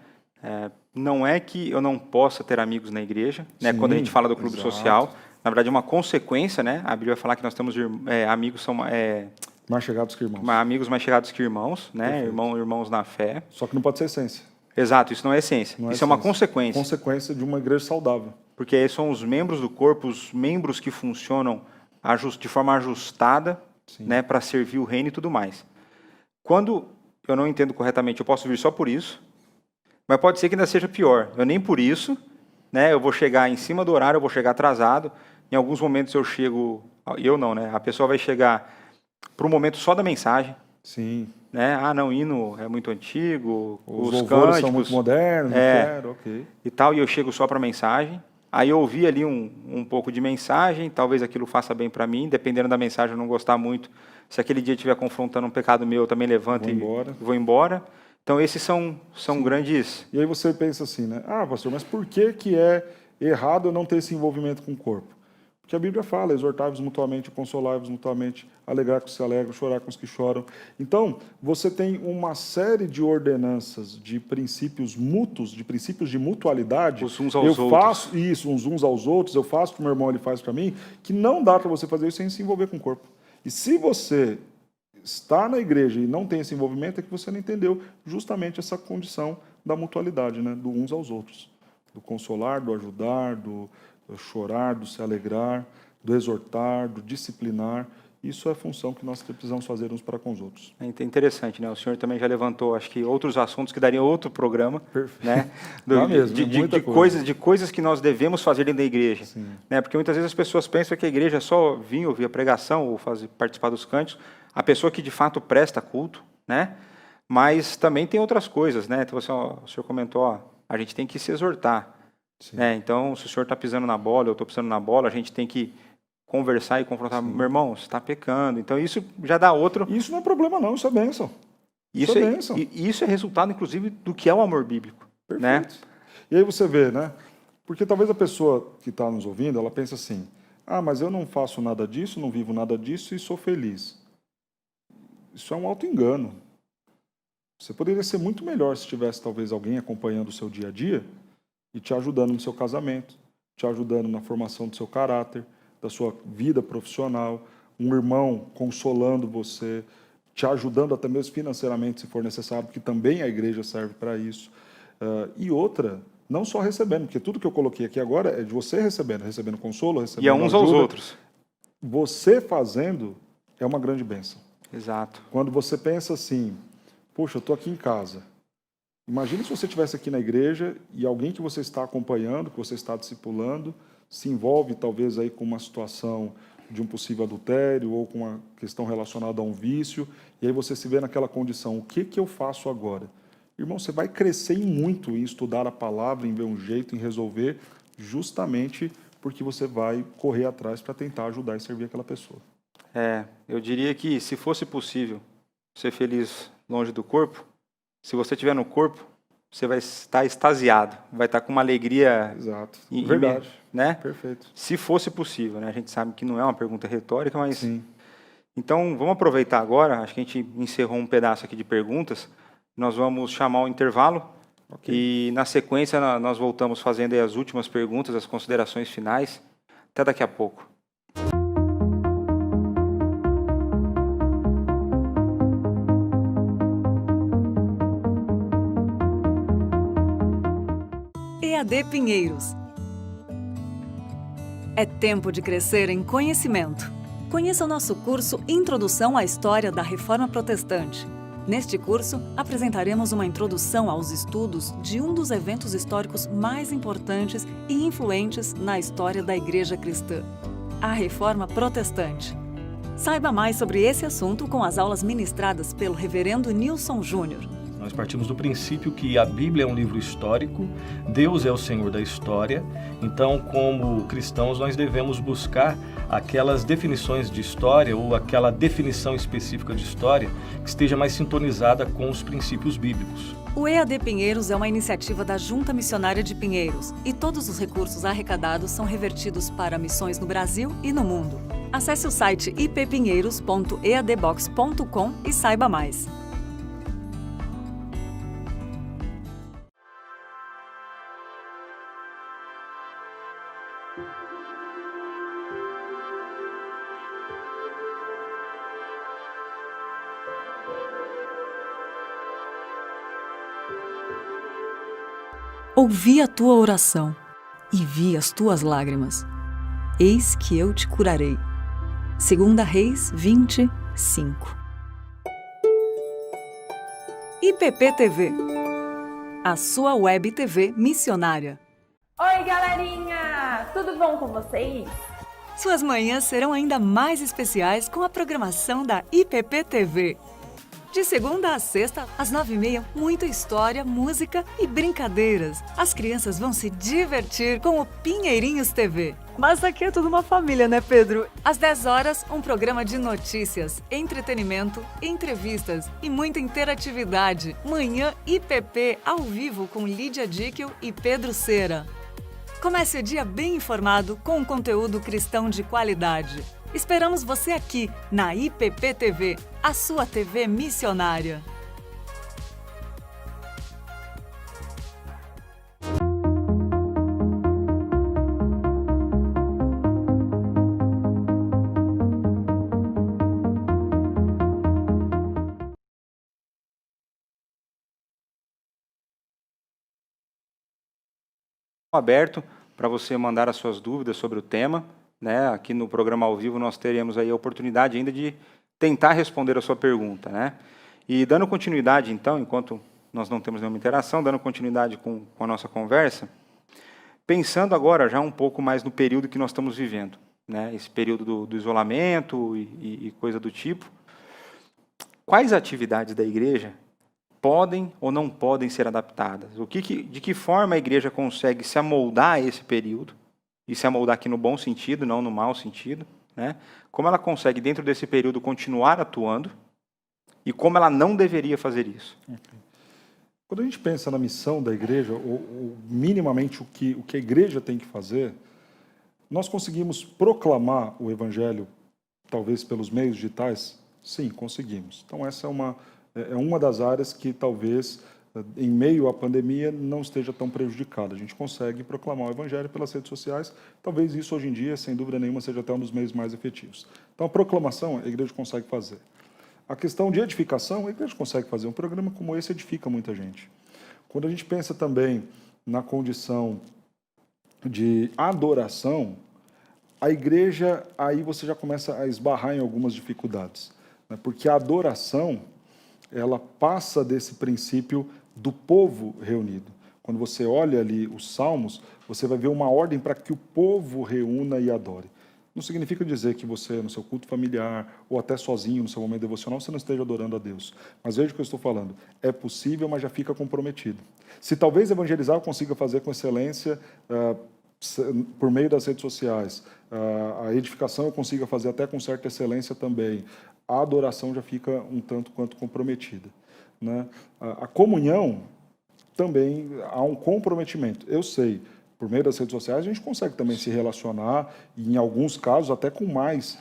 Não é que eu não possa ter amigos na igreja, né? Quando a gente fala do clube social, na verdade é uma consequência, né? A Bíblia vai falar que nós temos amigos são mais chegados que irmãos. Amigos mais chegados que irmãos, né? Irmãos na fé. Só que não pode ser essência. Exato, isso não é essência. Isso é uma consequência. Consequência de uma igreja saudável. Porque aí são os membros do corpo, os membros que funcionam de forma ajustada, né, para servir o reino e tudo mais. Quando eu não entendo corretamente, eu posso vir só por isso, mas pode ser que ainda seja pior. Eu nem por isso, né, eu vou chegar em cima do horário, eu vou chegar atrasado. Em alguns momentos eu chego, eu não, né? A pessoa vai chegar para o momento só da mensagem, Sim. Né? Ah, não, o hino é muito antigo, Os os louvores cânticos são muito modernos, não quero, ok. e tal, e eu chego só para a mensagem. Aí eu ouvi ali um pouco de mensagem, talvez aquilo faça bem para mim, dependendo da mensagem eu não gostar muito. Se aquele dia estiver confrontando um pecado meu, eu também levanto vou embora. Então esses são grandes... E aí você pensa assim, né? Ah, pastor, mas por que é errado eu não ter esse envolvimento com o corpo? Porque a Bíblia fala, exortai-vos mutuamente, consolai-vos mutuamente, alegrar com os que se alegram, chorar com os que choram. Então, você tem uma série de ordenanças, de princípios mútuos, de princípios de mutualidade. Os uns aos eu outros. faço isso, uns aos outros, eu faço para o meu irmão, ele faz para mim, que não dá para você fazer isso sem se envolver com o corpo. E se você está na igreja e não tem esse envolvimento, é que você não entendeu justamente essa condição da mutualidade, né? Do uns aos outros. Do consolar, do ajudar, do chorar, do se alegrar, do exortar, do disciplinar. Isso é função que nós precisamos fazer uns para com os outros. É interessante, né? O senhor também já levantou, acho que outros assuntos que dariam outro programa, Perfeito. né? De coisas que nós devemos fazer dentro da igreja, né? Porque muitas vezes as pessoas pensam que a igreja é só vir ouvir a pregação ou participar dos cânticos, a pessoa que de fato presta culto, né? Mas também tem outras coisas, né? Então, o senhor comentou, a gente tem que se exortar. Né? Então, se o senhor está pisando na bola, eu estou pisando na bola, a gente tem que conversar e confrontar. Meu irmão, você está pecando. Então, isso já dá outro... Isso não é problema não, isso é bênção. Isso é bênção. Isso é resultado, inclusive, do que é o amor bíblico. Perfeito. Né? E aí você vê, né? Porque talvez a pessoa que está nos ouvindo, ela pensa assim, mas eu não faço nada disso, não vivo nada disso e sou feliz. Isso é um auto-engano. Você poderia ser muito melhor se tivesse talvez alguém acompanhando o seu dia a dia e te ajudando no seu casamento, te ajudando na formação do seu caráter, da sua vida profissional, um irmão consolando você, te ajudando até mesmo financeiramente, se for necessário, porque também a igreja serve para isso. E outra, não só recebendo, porque tudo que eu coloquei aqui agora é de você recebendo consolo, recebendo ajuda. E uns aos outros. Você fazendo é uma grande bênção. Exato. Quando você pensa assim, poxa, eu estou aqui em casa. Imagine se você estivesse aqui na igreja e alguém que você está acompanhando, que você está discipulando, se envolve talvez aí com uma situação de um possível adultério ou com uma questão relacionada a um vício, e aí você se vê naquela condição, o que eu faço agora? Irmão, você vai crescer muito em estudar a palavra, em ver um jeito, em resolver, justamente porque você vai correr atrás para tentar ajudar e servir aquela pessoa. Eu diria que se fosse possível ser feliz longe do corpo, se você estiver no corpo, você vai estar extasiado, vai estar com uma alegria... Exato, verdade. Né? Perfeito. Se fosse possível, né? A gente sabe que não é uma pergunta retórica, mas... Sim. Então, vamos aproveitar agora, acho que a gente encerrou um pedaço aqui de perguntas, nós vamos chamar o intervalo, e na sequência nós voltamos fazendo aí as últimas perguntas, as considerações finais. Até daqui a pouco. EAD Pinheiros. É tempo de crescer em conhecimento. Conheça o nosso curso Introdução à História da Reforma Protestante. Neste curso, apresentaremos uma introdução aos estudos de um dos eventos históricos mais importantes e influentes na história da Igreja Cristã, a Reforma Protestante. Saiba mais sobre esse assunto com as aulas ministradas pelo Reverendo Nilson Júnior. Nós partimos do princípio que a Bíblia é um livro histórico, Deus é o Senhor da história, então, como cristãos, nós devemos buscar aquelas definições de história ou aquela definição específica de história que esteja mais sintonizada com os princípios bíblicos. O EAD Pinheiros é uma iniciativa da Junta Missionária de Pinheiros e todos os recursos arrecadados são revertidos para missões no Brasil e no mundo. Acesse o site ippinheiros.eadbox.com e saiba mais. Ouvi a tua oração e vi as tuas lágrimas. Eis que eu te curarei. 2 Reis 20:5. IPP TV, a sua web TV missionária. Oi, galerinha! Tudo bom com vocês? Suas manhãs serão ainda mais especiais com a programação da IPP TV. De segunda a sexta, às 9h30, muita história, música e brincadeiras. As crianças vão se divertir com o Pinheirinhos TV. Mas aqui é tudo uma família, né, Pedro? Às 10 horas, um programa de notícias, entretenimento, entrevistas e muita interatividade. Manhã IPP ao vivo com Lídia Díquel e Pedro Cera. Comece o dia bem informado com um conteúdo cristão de qualidade. Esperamos você aqui na IPP TV, a sua TV missionária. Aberto para você mandar as suas dúvidas sobre o tema, né? Aqui no programa ao vivo nós teremos aí a oportunidade ainda de tentar responder a sua pergunta, né? E dando continuidade, então, enquanto nós não temos nenhuma interação, dando continuidade com a nossa conversa, pensando agora já um pouco mais no período que nós estamos vivendo, né? Esse período do isolamento e coisa do tipo. Quais atividades da igreja podem ou não podem ser adaptadas? De que forma a igreja consegue se amoldar a esse período, e se amoldar aqui no bom sentido, não no mau sentido, né? Como ela consegue, dentro desse período, continuar atuando, e como ela não deveria fazer isso? Quando a gente pensa na missão da igreja, ou minimamente o que a igreja tem que fazer, nós conseguimos proclamar o evangelho, talvez pelos meios digitais? Sim, conseguimos. Então essa é uma das áreas que talvez, em meio à pandemia, não esteja tão prejudicada. A gente consegue proclamar o evangelho pelas redes sociais. Talvez isso, hoje em dia, sem dúvida nenhuma, seja até um dos meios mais efetivos. Então, a proclamação, a igreja consegue fazer. A questão de edificação, a igreja consegue fazer. Um programa como esse edifica muita gente. Quando a gente pensa também na condição de adoração, a igreja, aí você já começa a esbarrar em algumas dificuldades, né? Porque a adoração, ela passa desse princípio do povo reunido. Quando você olha ali os salmos, você vai ver uma ordem para que o povo reúna e adore. Não significa dizer que você, no seu culto familiar, ou até sozinho, no seu momento devocional, você não esteja adorando a Deus. Mas veja o que eu estou falando. É possível, mas já fica comprometido. Se talvez evangelizar eu consiga fazer com excelência, por meio das redes sociais, a edificação eu consiga fazer até com certa excelência também, a adoração já fica um tanto quanto comprometida, né? A comunhão também há um comprometimento. Eu sei, por meio das redes sociais a gente consegue também se relacionar, e em alguns casos até com mais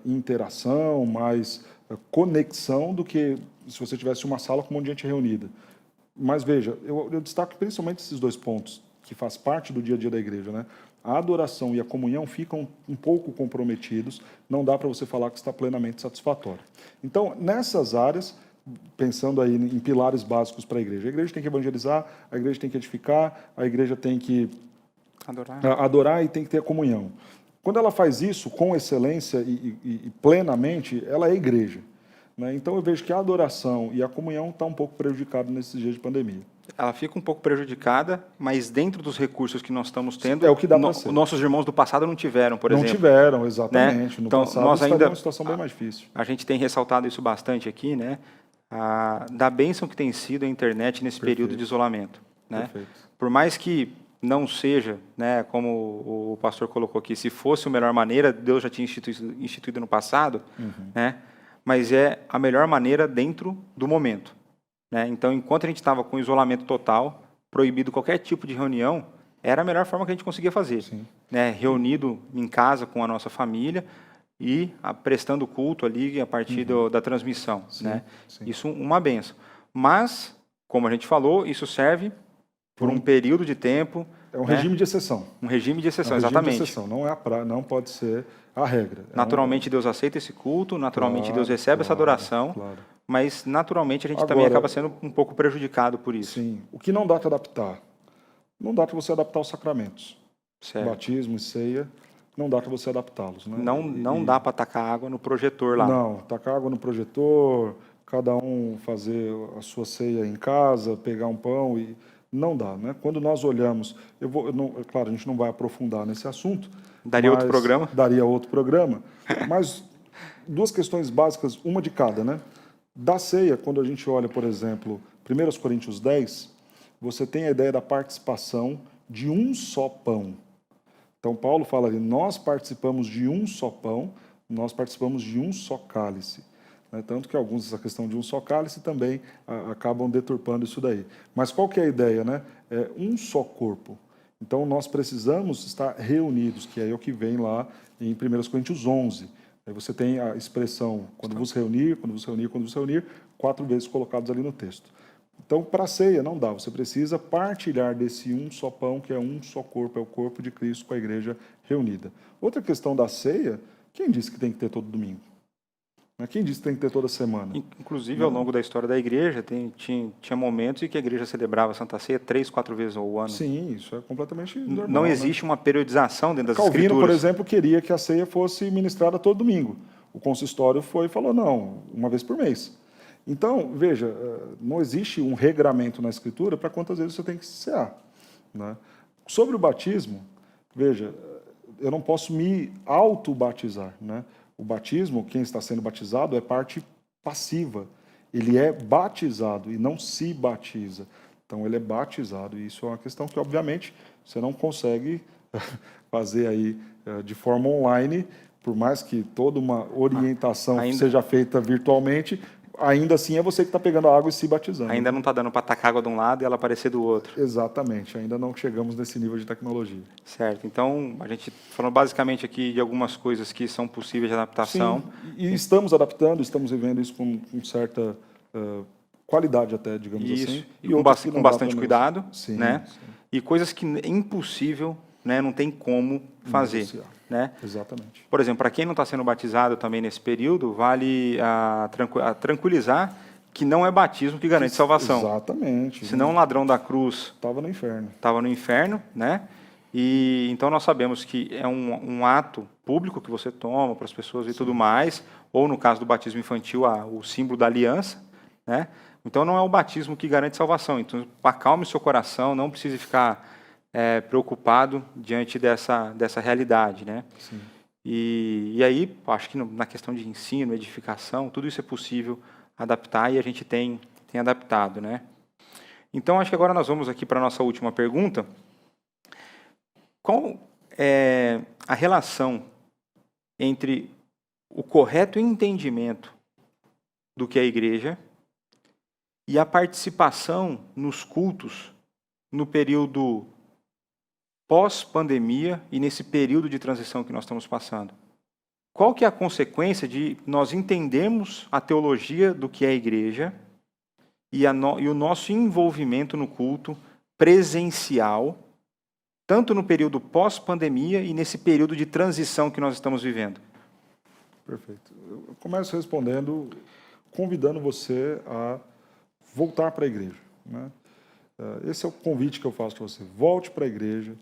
interação, mais conexão do que se você tivesse uma sala com um monte de gente reunida. Mas veja, eu destaco principalmente esses dois pontos, que faz parte do dia a dia da igreja, né? A adoração e a comunhão ficam um pouco comprometidos, não dá para você falar que está plenamente satisfatório. Então, nessas áreas, pensando aí em pilares básicos para a igreja tem que evangelizar, a igreja tem que edificar, a igreja tem que adorar e tem que ter a comunhão. Quando ela faz isso com excelência e plenamente, ela é igreja, né? Então, eu vejo que a adoração e a comunhão estão um pouco prejudicadas nesses dias de pandemia. Ela fica um pouco prejudicada, mas dentro dos recursos que nós estamos tendo, é o que dá para ser. Nossos irmãos do passado não tiveram, por exemplo. Não tiveram, exatamente. Né? No então, passado, nós ainda uma situação bem mais difícil. A gente tem ressaltado isso bastante aqui, né? Da bênção que tem sido a internet nesse período de isolamento, né? Por mais que não seja, né, como o pastor colocou aqui, se fosse a melhor maneira, Deus já tinha instituído no passado, né? Mas é a melhor maneira dentro do momento. Né? Então, enquanto a gente estava com isolamento total, proibido qualquer tipo de reunião, era a melhor forma que a gente conseguia fazer. Né? Reunido em casa com a nossa família e prestando culto ali a partir da transmissão. Né? Isso uma benção. Mas, como a gente falou, isso serve por um período de tempo. É um regime de exceção. Um regime de exceção, exatamente. Regime de exceção, não pode ser a regra. Naturalmente, Deus aceita esse culto, naturalmente, Deus recebe essa adoração. Mas, naturalmente, a gente também acaba sendo um pouco prejudicado por isso. Sim. O que não dá para adaptar? Não dá para você adaptar os sacramentos. Certo. Batismo e ceia, não dá para você adaptá-los. Né? Não dá para tacar água no projetor lá. Não, tacar água no projetor, cada um fazer a sua ceia em casa, pegar um pão e... Não dá, né? Quando nós olhamos... claro, a gente não vai aprofundar nesse assunto. Daria outro programa? Daria outro programa. Mas duas questões básicas, uma de cada, né? Da ceia, quando a gente olha, por exemplo, 1 Coríntios 10, você tem a ideia da participação de um só pão. Então, Paulo fala ali, nós participamos de um só pão, nós participamos de um só cálice. Tanto que alguns, essa questão de um só cálice também acabam deturpando isso daí. Mas qual que é a ideia, né? É um só corpo. Então, nós precisamos estar reunidos, que é o que vem lá em 1 Coríntios 11. Aí você tem a expressão, quando vos reunir, quando vos reunir, quando vos reunir, 4 vezes colocados ali no texto. Então, para a ceia, não dá. Você precisa partilhar desse um só pão, que é um só corpo, é o corpo de Cristo com a igreja reunida. Outra questão da ceia, quem disse que tem que ter todo domingo? Quem disse que tem que ter toda semana? Inclusive, ao longo da história da igreja, tinha momentos em que a igreja celebrava a Santa Ceia 3, 4 vezes ao ano. Sim, isso é completamente normal. Não existe uma periodização dentro das Calvino, escrituras. por exemplo, queria que a ceia fosse ministrada todo domingo. O consistório foi e falou, não, uma vez por mês. Então, veja, não existe um regramento na escritura para quantas vezes você tem que cear. Né? Sobre o batismo, veja, eu não posso me auto-batizar, né? O batismo, quem está sendo batizado, é parte passiva. Ele é batizado e não se batiza. Então, ele é batizado. E isso é uma questão que, obviamente, você não consegue fazer aí de forma online, por mais que toda uma orientação seja feita virtualmente, ainda assim é você que está pegando a água e se batizando. Ainda não está dando para tacar água de um lado e ela aparecer do outro. Exatamente, ainda não chegamos nesse nível de tecnologia. Certo, então a gente falou basicamente aqui de algumas coisas que são possíveis de adaptação. Sim, e estamos adaptando, estamos vivendo isso com certa qualidade até, digamos assim. E com bastante cuidado, sim, né? Sim. E coisas que é impossível, né? Não tem como fazer. Negociar. Né? Exatamente. Por exemplo, para quem não está sendo batizado também nesse período, vale tranquilizar que não é batismo que garante salvação. Exatamente. Senão o ladrão da cruz estava no inferno. Estava no inferno, né? E então nós sabemos que é um ato público que você toma para as pessoas e tudo mais, ou no caso do batismo infantil, o símbolo da aliança, né? Então não é o batismo que garante salvação. Então acalme seu coração, não precise ficar preocupado diante dessa realidade, né? Sim. E aí, acho que na questão de ensino, edificação, tudo isso é possível adaptar e a gente tem adaptado, né? Então, acho que agora nós vamos aqui para a nossa última pergunta. Qual é a relação entre o correto entendimento do que é a igreja e a participação nos cultos no período pós-pandemia e nesse período de transição que nós estamos passando? Qual que é a consequência de nós entendermos a teologia do que é a igreja e o nosso envolvimento no culto presencial, tanto no período pós-pandemia e nesse período de transição que nós estamos vivendo? Perfeito. Eu começo respondendo, convidando você a voltar para a igreja, né? Esse é o convite que eu faço para você. Volte para a igreja,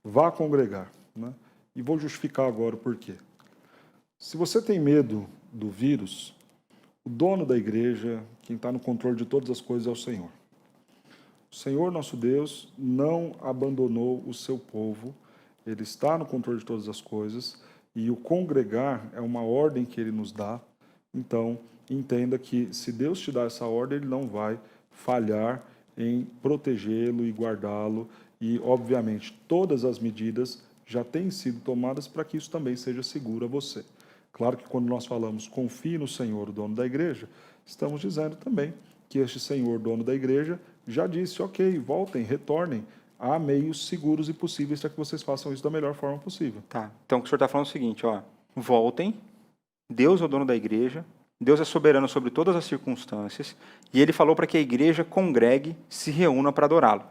vá congregar, né? E vou justificar agora o porquê. Se você tem medo do vírus, o dono da igreja, quem está no controle de todas as coisas é o Senhor. O Senhor, nosso Deus, não abandonou o seu povo, Ele está no controle de todas as coisas, e o congregar é uma ordem que Ele nos dá. Então, entenda que se Deus te dá essa ordem, Ele não vai falhar em protegê-lo e guardá-lo, e, obviamente, todas as medidas já têm sido tomadas para que isso também seja seguro a você. Claro que quando nós falamos confie no Senhor, o dono da igreja, estamos dizendo também que este Senhor, dono da igreja, já disse, ok, voltem, retornem, há meios seguros e possíveis para que vocês façam isso da melhor forma possível. Tá. Então, o que o senhor está falando é o seguinte, voltem, Deus é o dono da igreja, Deus é soberano sobre todas as circunstâncias, e Ele falou para que a igreja congregue, se reúna para adorá-lo.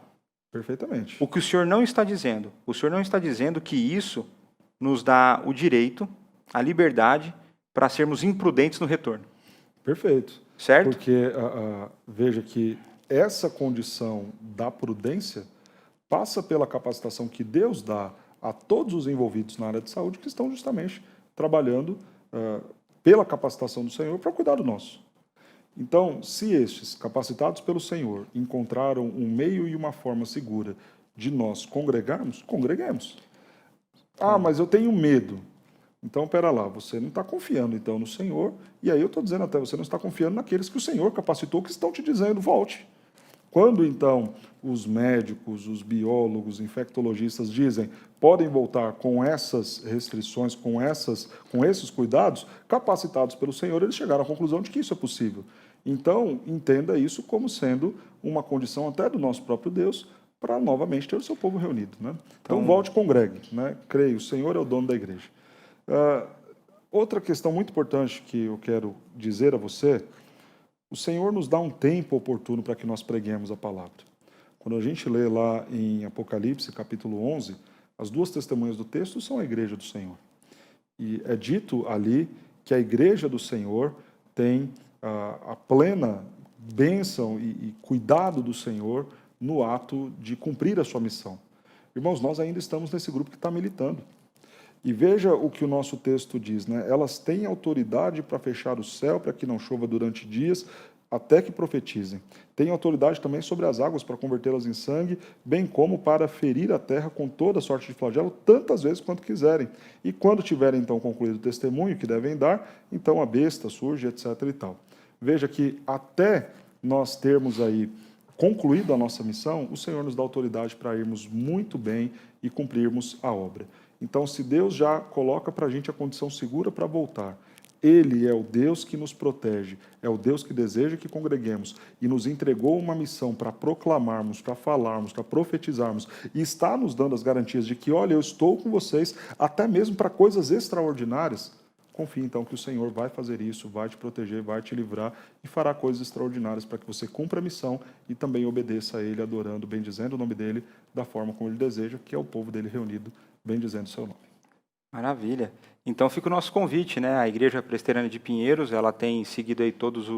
Perfeitamente. O que o senhor não está dizendo? O senhor não está dizendo que isso nos dá o direito, a liberdade, para sermos imprudentes no retorno. Perfeito. Certo? Porque, veja que essa condição da prudência passa pela capacitação que Deus dá a todos os envolvidos na área de saúde que estão justamente trabalhando pela capacitação do Senhor para cuidar do nosso. Então, se estes, capacitados pelo Senhor, encontraram um meio e uma forma segura de nós congregarmos, congreguemos. Mas eu tenho medo. Então, pera lá, você não está confiando então no Senhor, e aí eu estou dizendo até, você não está confiando naqueles que o Senhor capacitou, que estão te dizendo, volte. Quando então os médicos, os biólogos, infectologistas dizem, podem voltar com essas restrições, com esses cuidados, capacitados pelo Senhor, eles chegaram à conclusão de que isso é possível. Então, entenda isso como sendo uma condição até do nosso próprio Deus, para novamente ter o seu povo reunido. Né? Então, volte e congregue. Né? Creio, o Senhor é o dono da igreja. Outra questão muito importante que eu quero dizer a você, o Senhor nos dá um tempo oportuno para que nós preguemos a palavra. Quando a gente lê lá em Apocalipse, capítulo 11, as duas testemunhas do texto são a igreja do Senhor. E é dito ali que a igreja do Senhor tem a plena bênção e cuidado do Senhor no ato de cumprir a sua missão. Irmãos, nós ainda estamos nesse grupo que está militando. E veja o que o nosso texto diz, né? Elas têm autoridade para fechar o céu, para que não chova durante dias, até que profetizem. Têm autoridade também sobre as águas para convertê-las em sangue, bem como para ferir a terra com toda sorte de flagelo, tantas vezes quanto quiserem. E quando tiverem, então, concluído o testemunho que devem dar, então a besta surge, etc. e tal. Veja que até nós termos aí concluído a nossa missão, o Senhor nos dá autoridade para irmos muito bem e cumprirmos a obra. Então, se Deus já coloca para a gente a condição segura para voltar, Ele é o Deus que nos protege, é o Deus que deseja que congreguemos e nos entregou uma missão para proclamarmos, para falarmos, para profetizarmos e está nos dando as garantias de que, olha, eu estou com vocês até mesmo para coisas extraordinárias. Confie então que o Senhor vai fazer isso, vai te proteger, vai te livrar e fará coisas extraordinárias para que você cumpra a missão e também obedeça a Ele, adorando, bendizendo o nome dEle da forma como Ele deseja, que é o povo dEle reunido, bendizendo o seu nome. Maravilha. Então fica o nosso convite, né? A Igreja Presbiteriana de Pinheiros, ela tem seguido aí todos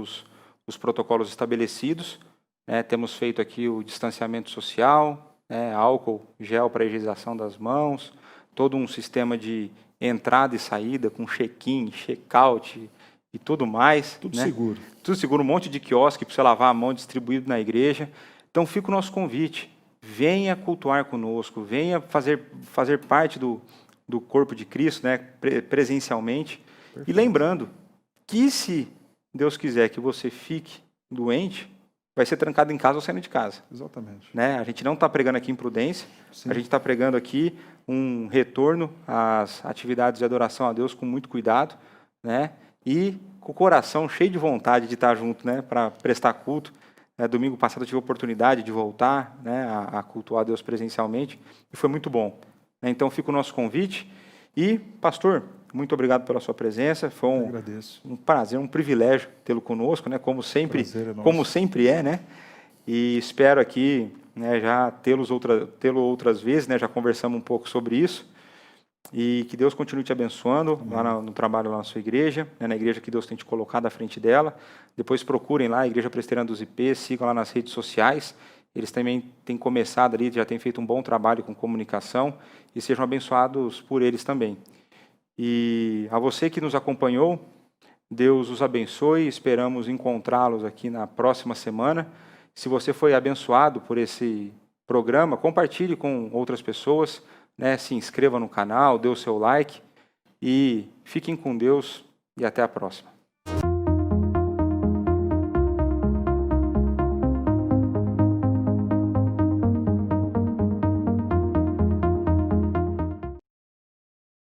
os protocolos estabelecidos, né? Temos feito aqui o distanciamento social, né? Álcool, gel para higienização das mãos, todo um sistema de entrada e saída com check-in, check-out e tudo mais. Tudo né? seguro. Tudo seguro, um monte de quiosque para você lavar a mão distribuído na igreja. Então fica o nosso convite. Venha cultuar conosco, venha fazer parte do corpo de Cristo, né, presencialmente. Perfeito. E lembrando que se Deus quiser que você fique doente, vai ser trancado em casa ou saindo de casa. Exatamente. Né? A gente não está pregando aqui imprudência, Sim. A gente está pregando aqui um retorno às atividades de adoração a Deus com muito cuidado, né? E com o coração cheio de vontade de estar junto, né, para prestar culto. Domingo passado eu tive a oportunidade de voltar, né, a cultuar a Deus presencialmente e foi muito bom. Então fica o nosso convite. E, pastor, muito obrigado pela sua presença. Foi um prazer, um privilégio tê-lo conosco, né, como sempre é, né? E espero aqui, né, já tê-lo outras vezes, né, já conversamos um pouco sobre isso. E que Deus continue te abençoando lá no trabalho lá na sua igreja, né, na igreja que Deus tem te colocado à frente dela. Depois procurem lá a Igreja Presbiteriana dos IPs, sigam lá nas redes sociais. Eles também têm começado ali, já têm feito um bom trabalho com comunicação e sejam abençoados por eles também. E a você que nos acompanhou, Deus os abençoe, esperamos encontrá-los aqui na próxima semana. Se você foi abençoado por esse programa, compartilhe com outras pessoas, né? Se inscreva no canal, dê o seu like e fiquem com Deus e até a próxima.